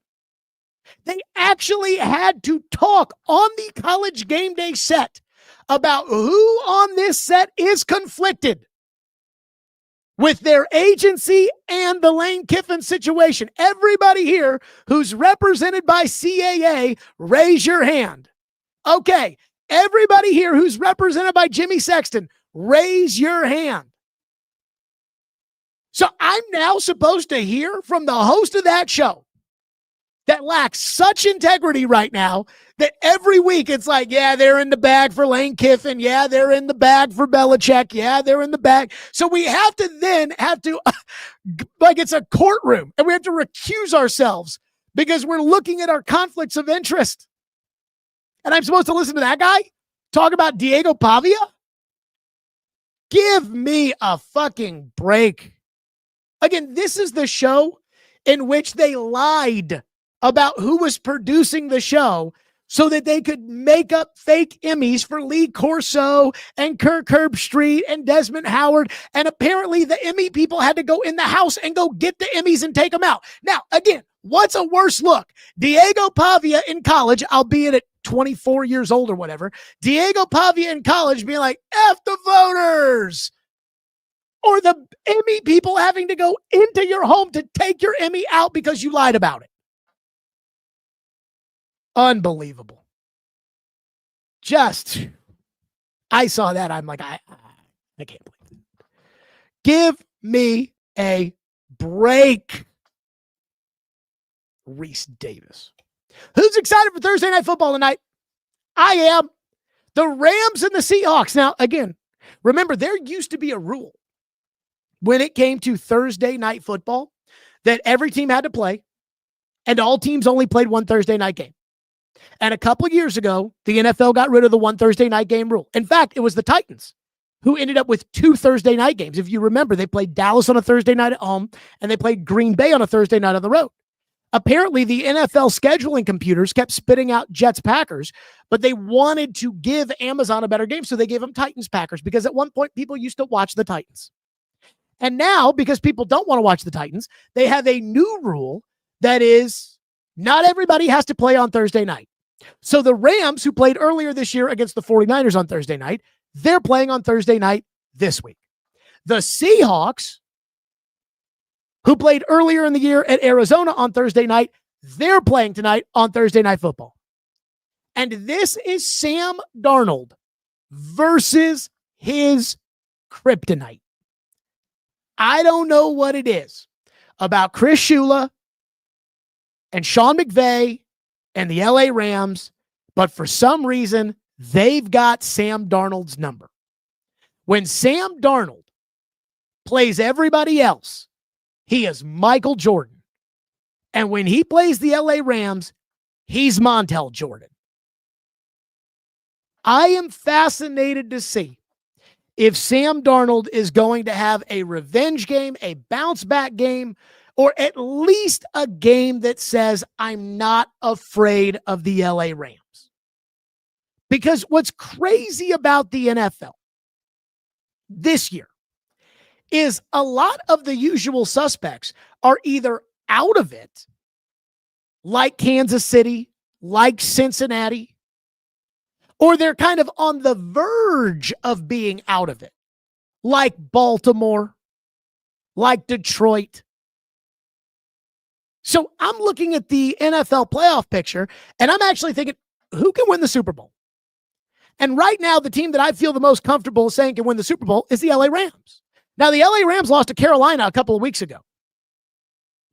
[SPEAKER 2] They actually had to talk on the College Game Day set about who on this set is conflicted with their agency and the Lane Kiffin situation. Everybody here who's represented by CAA, raise your hand. Okay, everybody here who's represented by Jimmy Sexton, raise your hand. So I'm now supposed to hear from the host of that show that lacks such integrity right now that every week it's like, yeah, they're in the bag for Lane Kiffin. Yeah, they're in the bag for Belichick. Yeah, they're in the bag. So we have to like it's a courtroom, and we have to recuse ourselves because we're looking at our conflicts of interest. And I'm supposed to listen to that guy talk about Diego Pavia? Give me a fucking break. Again, this is the show in which they lied about who was producing the show so that they could make up fake Emmys for Lee Corso and Kirk Herbstreit and Desmond Howard. And apparently the Emmy people had to go in the house and go get the Emmys and take them out. Now, again, what's a worse look? Diego Pavia in college, albeit at 24 years old or whatever, Diego Pavia in college being like, F the voters. Or the Emmy people having to go into your home to take your Emmy out because you lied about it. Unbelievable. Just, I saw that. I'm like, I can't believe it. Give me a break. Rece Davis. Who's excited for Thursday Night Football tonight? I am. The Rams and the Seahawks. Now, again, remember, there used to be a rule when it came to Thursday Night Football that every team had to play, and all teams only played one Thursday night game. And a couple of years ago, the NFL got rid of the one Thursday night game rule. In fact, it was the Titans who ended up with 2 Thursday night games. If you remember, they played Dallas on a Thursday night at home, and they played Green Bay on a Thursday night on the road. Apparently, the NFL scheduling computers kept spitting out Jets-Packers, but they wanted to give Amazon a better game, so they gave them Titans-Packers, because at one point, people used to watch the Titans. And now, because people don't want to watch the Titans, they have a new rule that is Not everybody has to play on Thursday night. So the Rams, who played earlier this year against the 49ers on Thursday night, they're playing on Thursday night this week. The Seahawks, who played earlier in the year at Arizona on Thursday night, they're playing tonight on Thursday Night Football. And this is Sam Darnold versus his kryptonite. I don't know what it is about Chris Shula and Sean McVay and the LA Rams, but for some reason, they've got Sam Darnold's number. When Sam Darnold plays everybody else, he is Michael Jordan. And when he plays the LA Rams, he's Montel Jordan. I am fascinated to see if Sam Darnold is going to have a revenge game, a bounce back game, or at least a game that says, I'm not afraid of the LA Rams. Because what's crazy about the NFL this year is a lot of the usual suspects are either out of it, like Kansas City, like Cincinnati, or they're kind of on the verge of being out of it, like Baltimore, like Detroit. So I'm looking at the NFL playoff picture, and I'm actually thinking, who can win the Super Bowl? And right now, the team that I feel the most comfortable saying can win the Super Bowl is the LA Rams. Now, the LA Rams lost to Carolina a couple of weeks ago.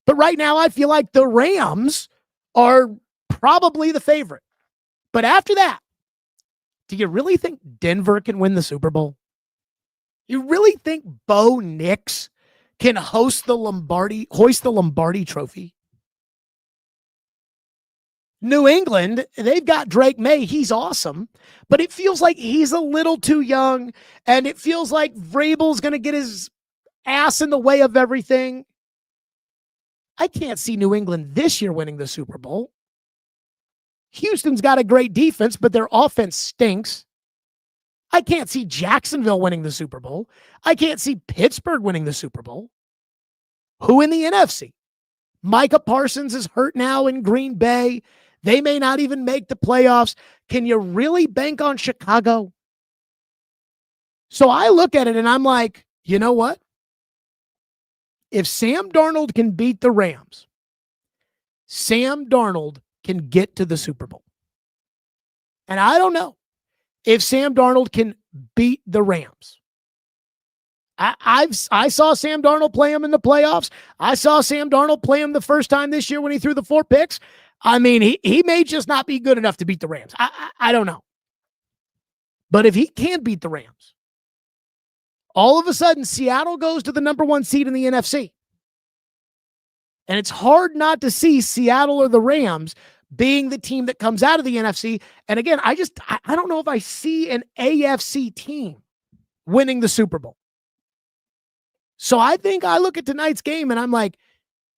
[SPEAKER 2] But right now, I feel like the Rams are probably the favorite. But after that, do you really think Denver can win the Super Bowl? You really think Bo Nix can hoist the Lombardi trophy? New England, they've got Drake May. He's awesome, but it feels like he's a little too young, and it feels like Vrabel's going to get his ass in the way of everything. I can't see New England this year winning the Super Bowl. Houston's got a great defense, but their offense stinks. I can't see Jacksonville winning the Super Bowl. I can't see Pittsburgh winning the Super Bowl. Who in the NFC? Micah Parsons is hurt now in Green Bay. They may not even make the playoffs. Can you really bank on Chicago? So I look at it and I'm like, you know what? If Sam Darnold can beat the Rams, Sam Darnold can get to the Super Bowl. And I don't know if Sam Darnold can beat the Rams. I saw Sam Darnold play him in the playoffs. I saw Sam Darnold play him the first time this year when he threw the 4 picks. I mean, he may just not be good enough to beat the Rams. I don't know. But if he can beat the Rams, all of a sudden Seattle goes to the number 1 seed in the NFC. And it's hard not to see Seattle or the Rams being the team that comes out of the NFC. And again, I don't know if I see an AFC team winning the Super Bowl. So I think I look at tonight's game and I'm like,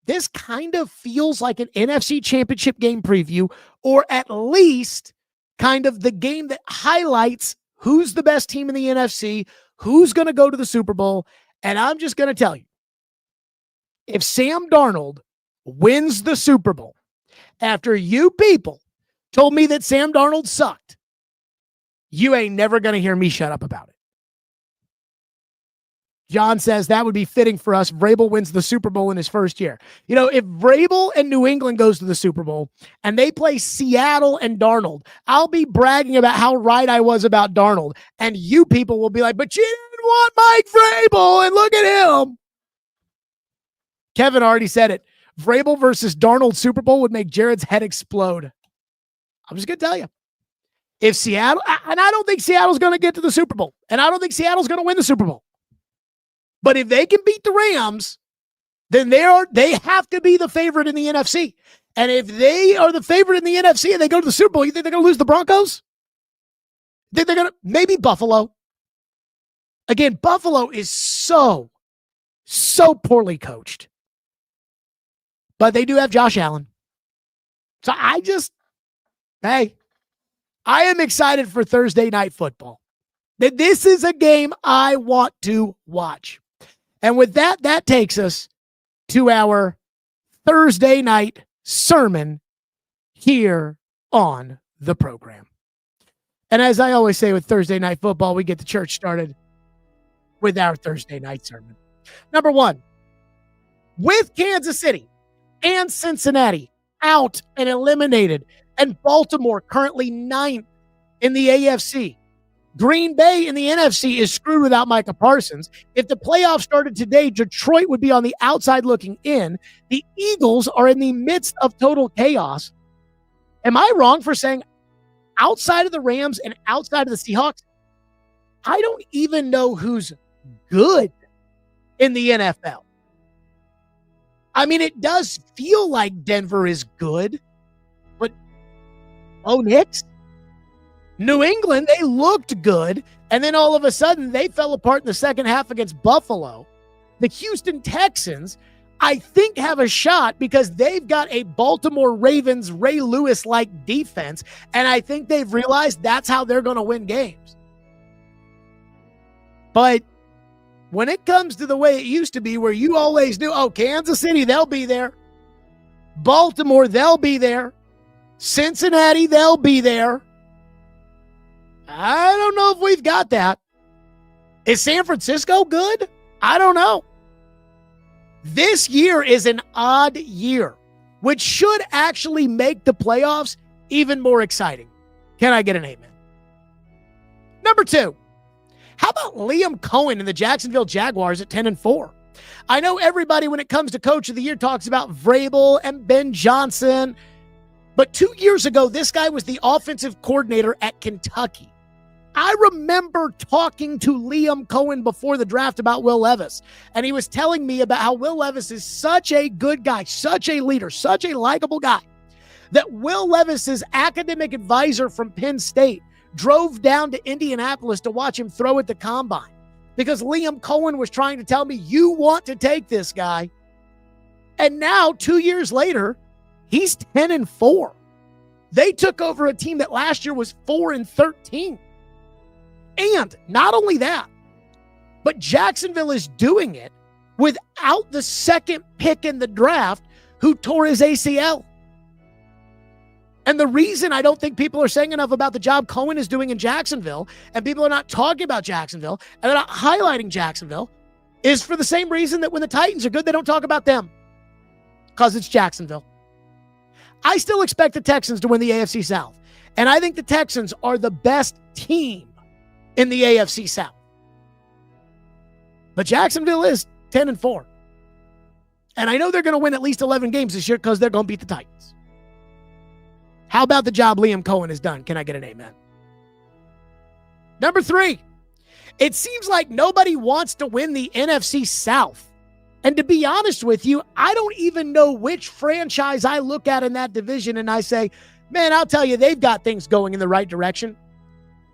[SPEAKER 2] this kind of feels like an NFC championship game preview, or at least kind of the game that highlights who's the best team in the NFC, who's going to go to the Super Bowl. And I'm just going to tell you, if Sam Darnold wins the Super Bowl after you people told me that Sam Darnold sucked, you ain't never going to hear me shut up about it. John says that would be fitting for us. Vrabel wins the Super Bowl in his first year. You know, if Vrabel and New England goes to the Super Bowl and they play Seattle and Darnold, I'll be bragging about how right I was about Darnold. And you people will be like, but you didn't want Mike Vrabel, and look at him. Kevin already said it. Vrabel versus Darnold Super Bowl would make Jared's head explode. I'm just going to tell you. If Seattle, and I don't think Seattle's going to get to the Super Bowl, and I don't think Seattle's going to win the Super Bowl. But if they can beat the Rams, then they have to be the favorite in the NFC. And if they are the favorite in the NFC and they go to the Super Bowl, you think they're going to lose the Broncos? Think they're going to, maybe Buffalo. Again, Buffalo is so poorly coached. But they do have Josh Allen. So I am excited for Thursday Night Football. This is a game I want to watch. And with that takes us to our Thursday night sermon here on the program. And as I always say with Thursday Night Football, we get the church started with our Thursday night sermon. Number one, with Kansas City and Cincinnati out and eliminated, and Baltimore currently 9th in the AFC, Green Bay in the NFC is screwed without Micah Parsons. If the playoffs started today, Detroit would be on the outside looking in. The Eagles are in the midst of total chaos. Am I wrong for saying outside of the Rams and outside of the Seahawks, I don't even know who's good in the NFL? I mean, it does feel like Denver is good, but Knicks? New England, they looked good, and then all of a sudden they fell apart in the second half against Buffalo. The Houston Texans, I think, have a shot because they've got a Baltimore Ravens Ray Lewis-like defense, and I think they've realized that's how they're going to win games. But when it comes to the way it used to be, where you always knew, oh, Kansas City, they'll be there. Baltimore, they'll be there. Cincinnati, they'll be there. I don't know if we've got that. Is San Francisco good? I don't know. This year is an odd year, which should actually make the playoffs even more exciting. Can I get an amen? Number two, how about Liam Cohen and the Jacksonville Jaguars at 10-4? I know everybody, when it comes to Coach of the Year, talks about Vrabel and Ben Johnson, but 2 years ago, this guy was the offensive coordinator at Kentucky. I remember talking to Liam Cohen before the draft about Will Levis, and he was telling me about how Will Levis is such a good guy, such a leader, such a likable guy, that Will Levis's academic advisor from Penn State drove down to Indianapolis to watch him throw at the combine because Liam Cohen was trying to tell me, you want to take this guy. And now, 2 years later, he's 10-4. They took over a team that last year was 4-13. And not only that, but Jacksonville is doing it without the second pick in the draft who tore his ACL. And the reason I don't think people are saying enough about the job Cohen is doing in Jacksonville, and people are not talking about Jacksonville, and they're not highlighting Jacksonville, is for the same reason that when the Titans are good, they don't talk about them. Because it's Jacksonville. I still expect the Texans to win the AFC South. And I think the Texans are the best team in the AFC South. But Jacksonville is 10-4. And I know they're going to win at least 11 games this year because they're going to beat the Titans. How about the job Liam Cohen has done? Can I get an amen? Number three, it seems like nobody wants to win the NFC South. And to be honest with you, I don't even know which franchise I look at in that division and I say, man, I'll tell you, they've got things going in the right direction.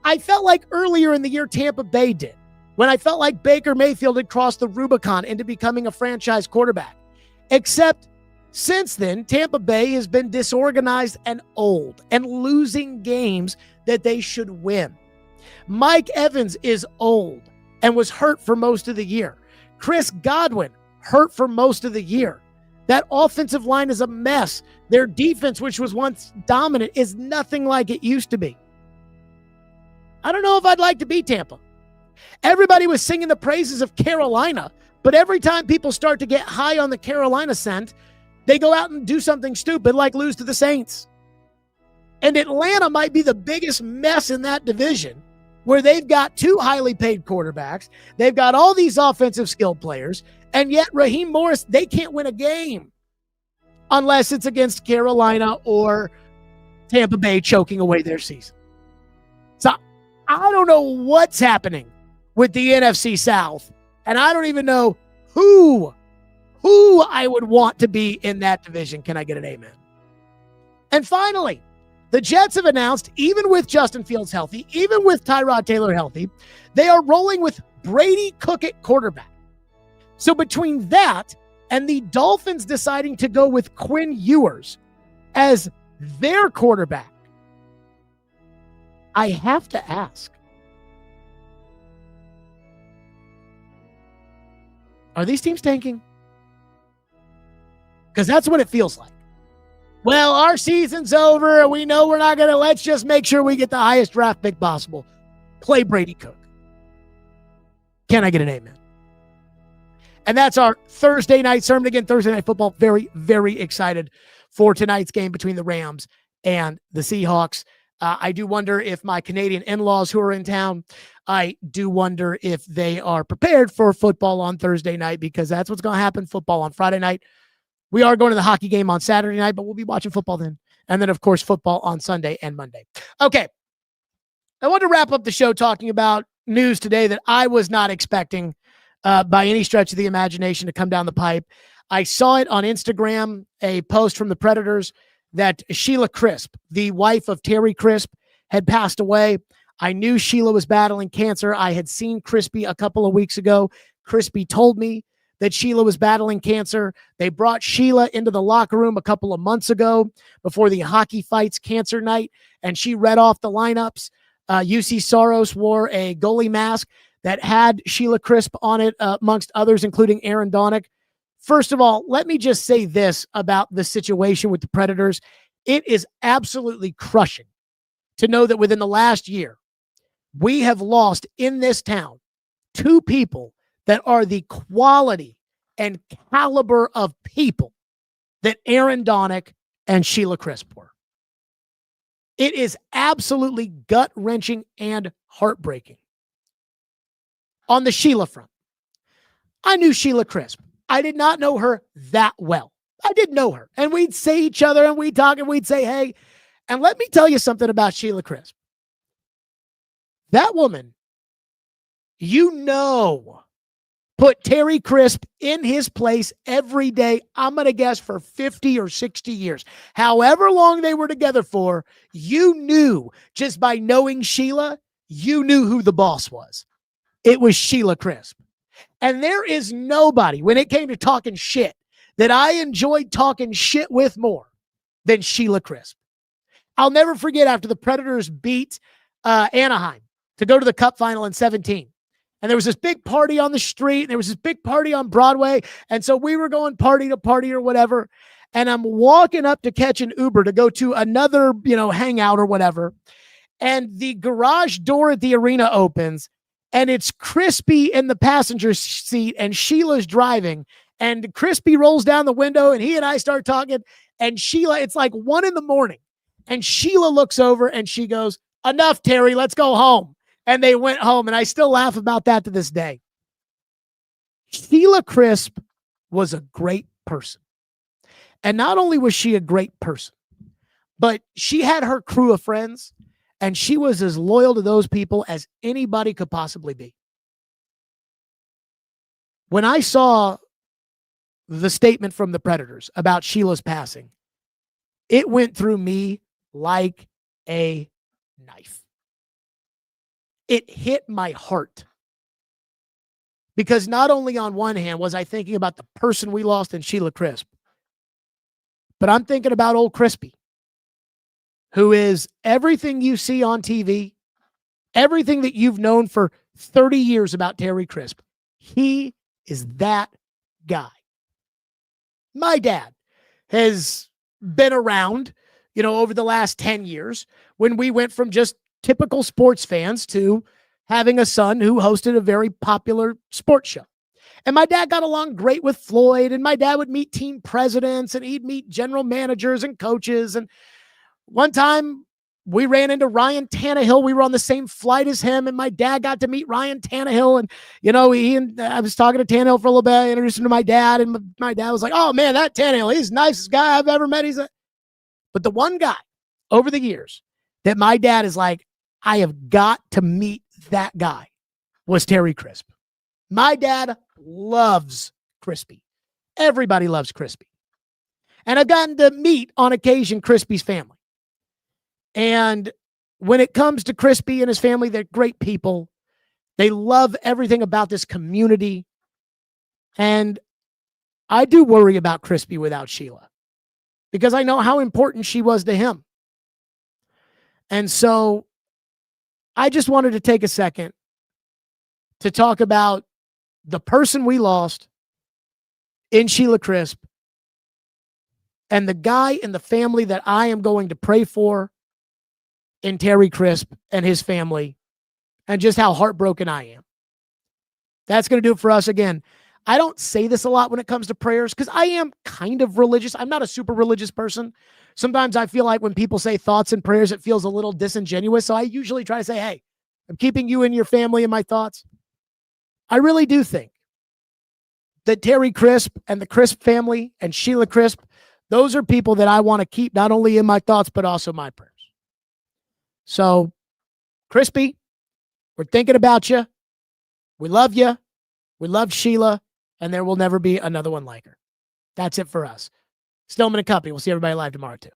[SPEAKER 2] I felt like earlier in the year Tampa Bay did, when I felt like Baker Mayfield had crossed the Rubicon into becoming a franchise quarterback. Except since then, Tampa Bay has been disorganized and old and losing games that they should win. Mike Evans is old and was hurt for most of the year. Chris Godwin hurt for most of the year. That offensive line is a mess. Their defense, which was once dominant, is nothing like it used to be. I don't know if I'd like to be Tampa. Everybody was singing the praises of Carolina, but every time people start to get high on the Carolina scent, they go out and do something stupid like lose to the Saints. And Atlanta might be the biggest mess in that division, where they've got two highly paid quarterbacks. They've got all these offensive skill players, and yet Raheem Morris, they can't win a game unless it's against Carolina or Tampa Bay choking away their season. So I don't know what's happening with the NFC South, and I don't even know who I would want to be in that division. Can I get an amen? And finally, the Jets have announced, even with Justin Fields healthy, even with Tyrod Taylor healthy, they are rolling with Brady Cook at quarterback. So between that and the Dolphins deciding to go with Quinn Ewers as their quarterback, I have to ask, are these teams tanking? Because that's what it feels like. Well, our season's over, and we know we're not going to. Let's just make sure we get the highest draft pick possible. Play Brady Cook. Can I get an amen? And that's our Thursday night sermon. Again, Thursday Night Football. Very, very excited for tonight's game between the Rams and the Seahawks. I do wonder if my Canadian in-laws who are in town, I do wonder if they are prepared for football on Thursday night, because that's what's going to happen. Football on Friday night. We are going to the hockey game on Saturday night, but we'll be watching football then. And then, of course, football on Sunday and Monday. Okay. I want to wrap up the show talking about news today that I was not expecting by any stretch of the imagination to come down the pipe. I saw it on Instagram, a post from the Predators that Sheila Crisp, the wife of Terry Crisp, had passed away. I knew Sheila was battling cancer. I had seen Crispy a couple of weeks ago. Crispy told me that Sheila was battling cancer. They brought Sheila into the locker room a couple of months ago before the Hockey Fights cancer night, and she read off the lineups. UC Soros wore a goalie mask that had Sheila Crisp on it, amongst others, including Aaron Donnick. First of all, let me just say this about the situation with the Predators. It is absolutely crushing to know that within the last year, we have lost in this town two people that are the quality and caliber of people that Aaron Donnick and Sheila Crisp were. It is absolutely gut-wrenching and heartbreaking. On the Sheila front, I knew Sheila Crisp. I did not know her that well. I did know her. And we'd say each other and we'd talk and we'd say, hey. And let me tell you something about Sheila Crisp. That woman, put Terry Crisp in his place every day, I'm going to guess for 50 or 60 years. However long they were together for, you knew, just by knowing Sheila, you knew who the boss was. It was Sheila Crisp. And there is nobody, when it came to talking shit, that I enjoyed talking shit with more than Sheila Crisp. I'll never forget after the Predators beat Anaheim to go to the Cup final in 2017. And there was this big party on the street, and there was this big party on Broadway. And so we were going party to party or whatever. And I'm walking up to catch an Uber to go to another, hangout or whatever. And the garage door at the arena opens, and it's Crispy in the passenger seat, and Sheila's driving. And Crispy rolls down the window, and he and I start talking. And Sheila, it's like 1 a.m. And Sheila looks over, and she goes, enough, Terry, let's go home. And they went home, and I still laugh about that to this day. Sheila Crisp was a great person. And not only was she a great person, but she had her crew of friends, and she was as loyal to those people as anybody could possibly be. When I saw the statement from the Predators about Sheila's passing, it went through me like a knife. It hit my heart. Because not only on one hand was I thinking about the person we lost in Sheila Crisp, but I'm thinking about old Crispy, who is everything you see on TV, everything that you've known for 30 years about Terry Crisp. He is that guy. My dad has been around, over the last 10 years when we went from just typical sports fans to having a son who hosted a very popular sports show. And my dad got along great with Floyd, and my dad would meet team presidents, and he'd meet general managers and coaches. And one time we ran into Ryan Tannehill. We were on the same flight as him, and my dad got to meet Ryan Tannehill. And, I was talking to Tannehill for a little bit. I introduced him to my dad, and my dad was like, oh man, that Tannehill, he's the nicest guy I've ever met. But the one guy over the years that my dad is like, I have got to meet that guy, was Terry Crisp. My dad loves Crispy. Everybody loves Crispy. And I've gotten to meet, on occasion, Crispy's family. And when it comes to Crispy and his family, they're great people. They love everything about this community. And I do worry about Crispy without Sheila, because I know how important she was to him. And so I just wanted to take a second to talk about the person we lost in Sheila Crisp, and the guy in the family that I am going to pray for in Terry Crisp and his family, and just how heartbroken I am. That's going to do it for us. Again, I don't say this a lot when it comes to prayers because I am kind of religious. I'm not a super religious person. Sometimes I feel like when people say thoughts and prayers, it feels a little disingenuous. So I usually try to say, hey, I'm keeping you and your family in my thoughts. I really do think that Terry Crisp and the Crisp family and Sheila Crisp, those are people that I want to keep not only in my thoughts, but also my prayers. So, Crispy, we're thinking about you. We love you. We love Sheila, and there will never be another one like her. That's it for us. Stillman and Company. We'll see everybody live tomorrow, too.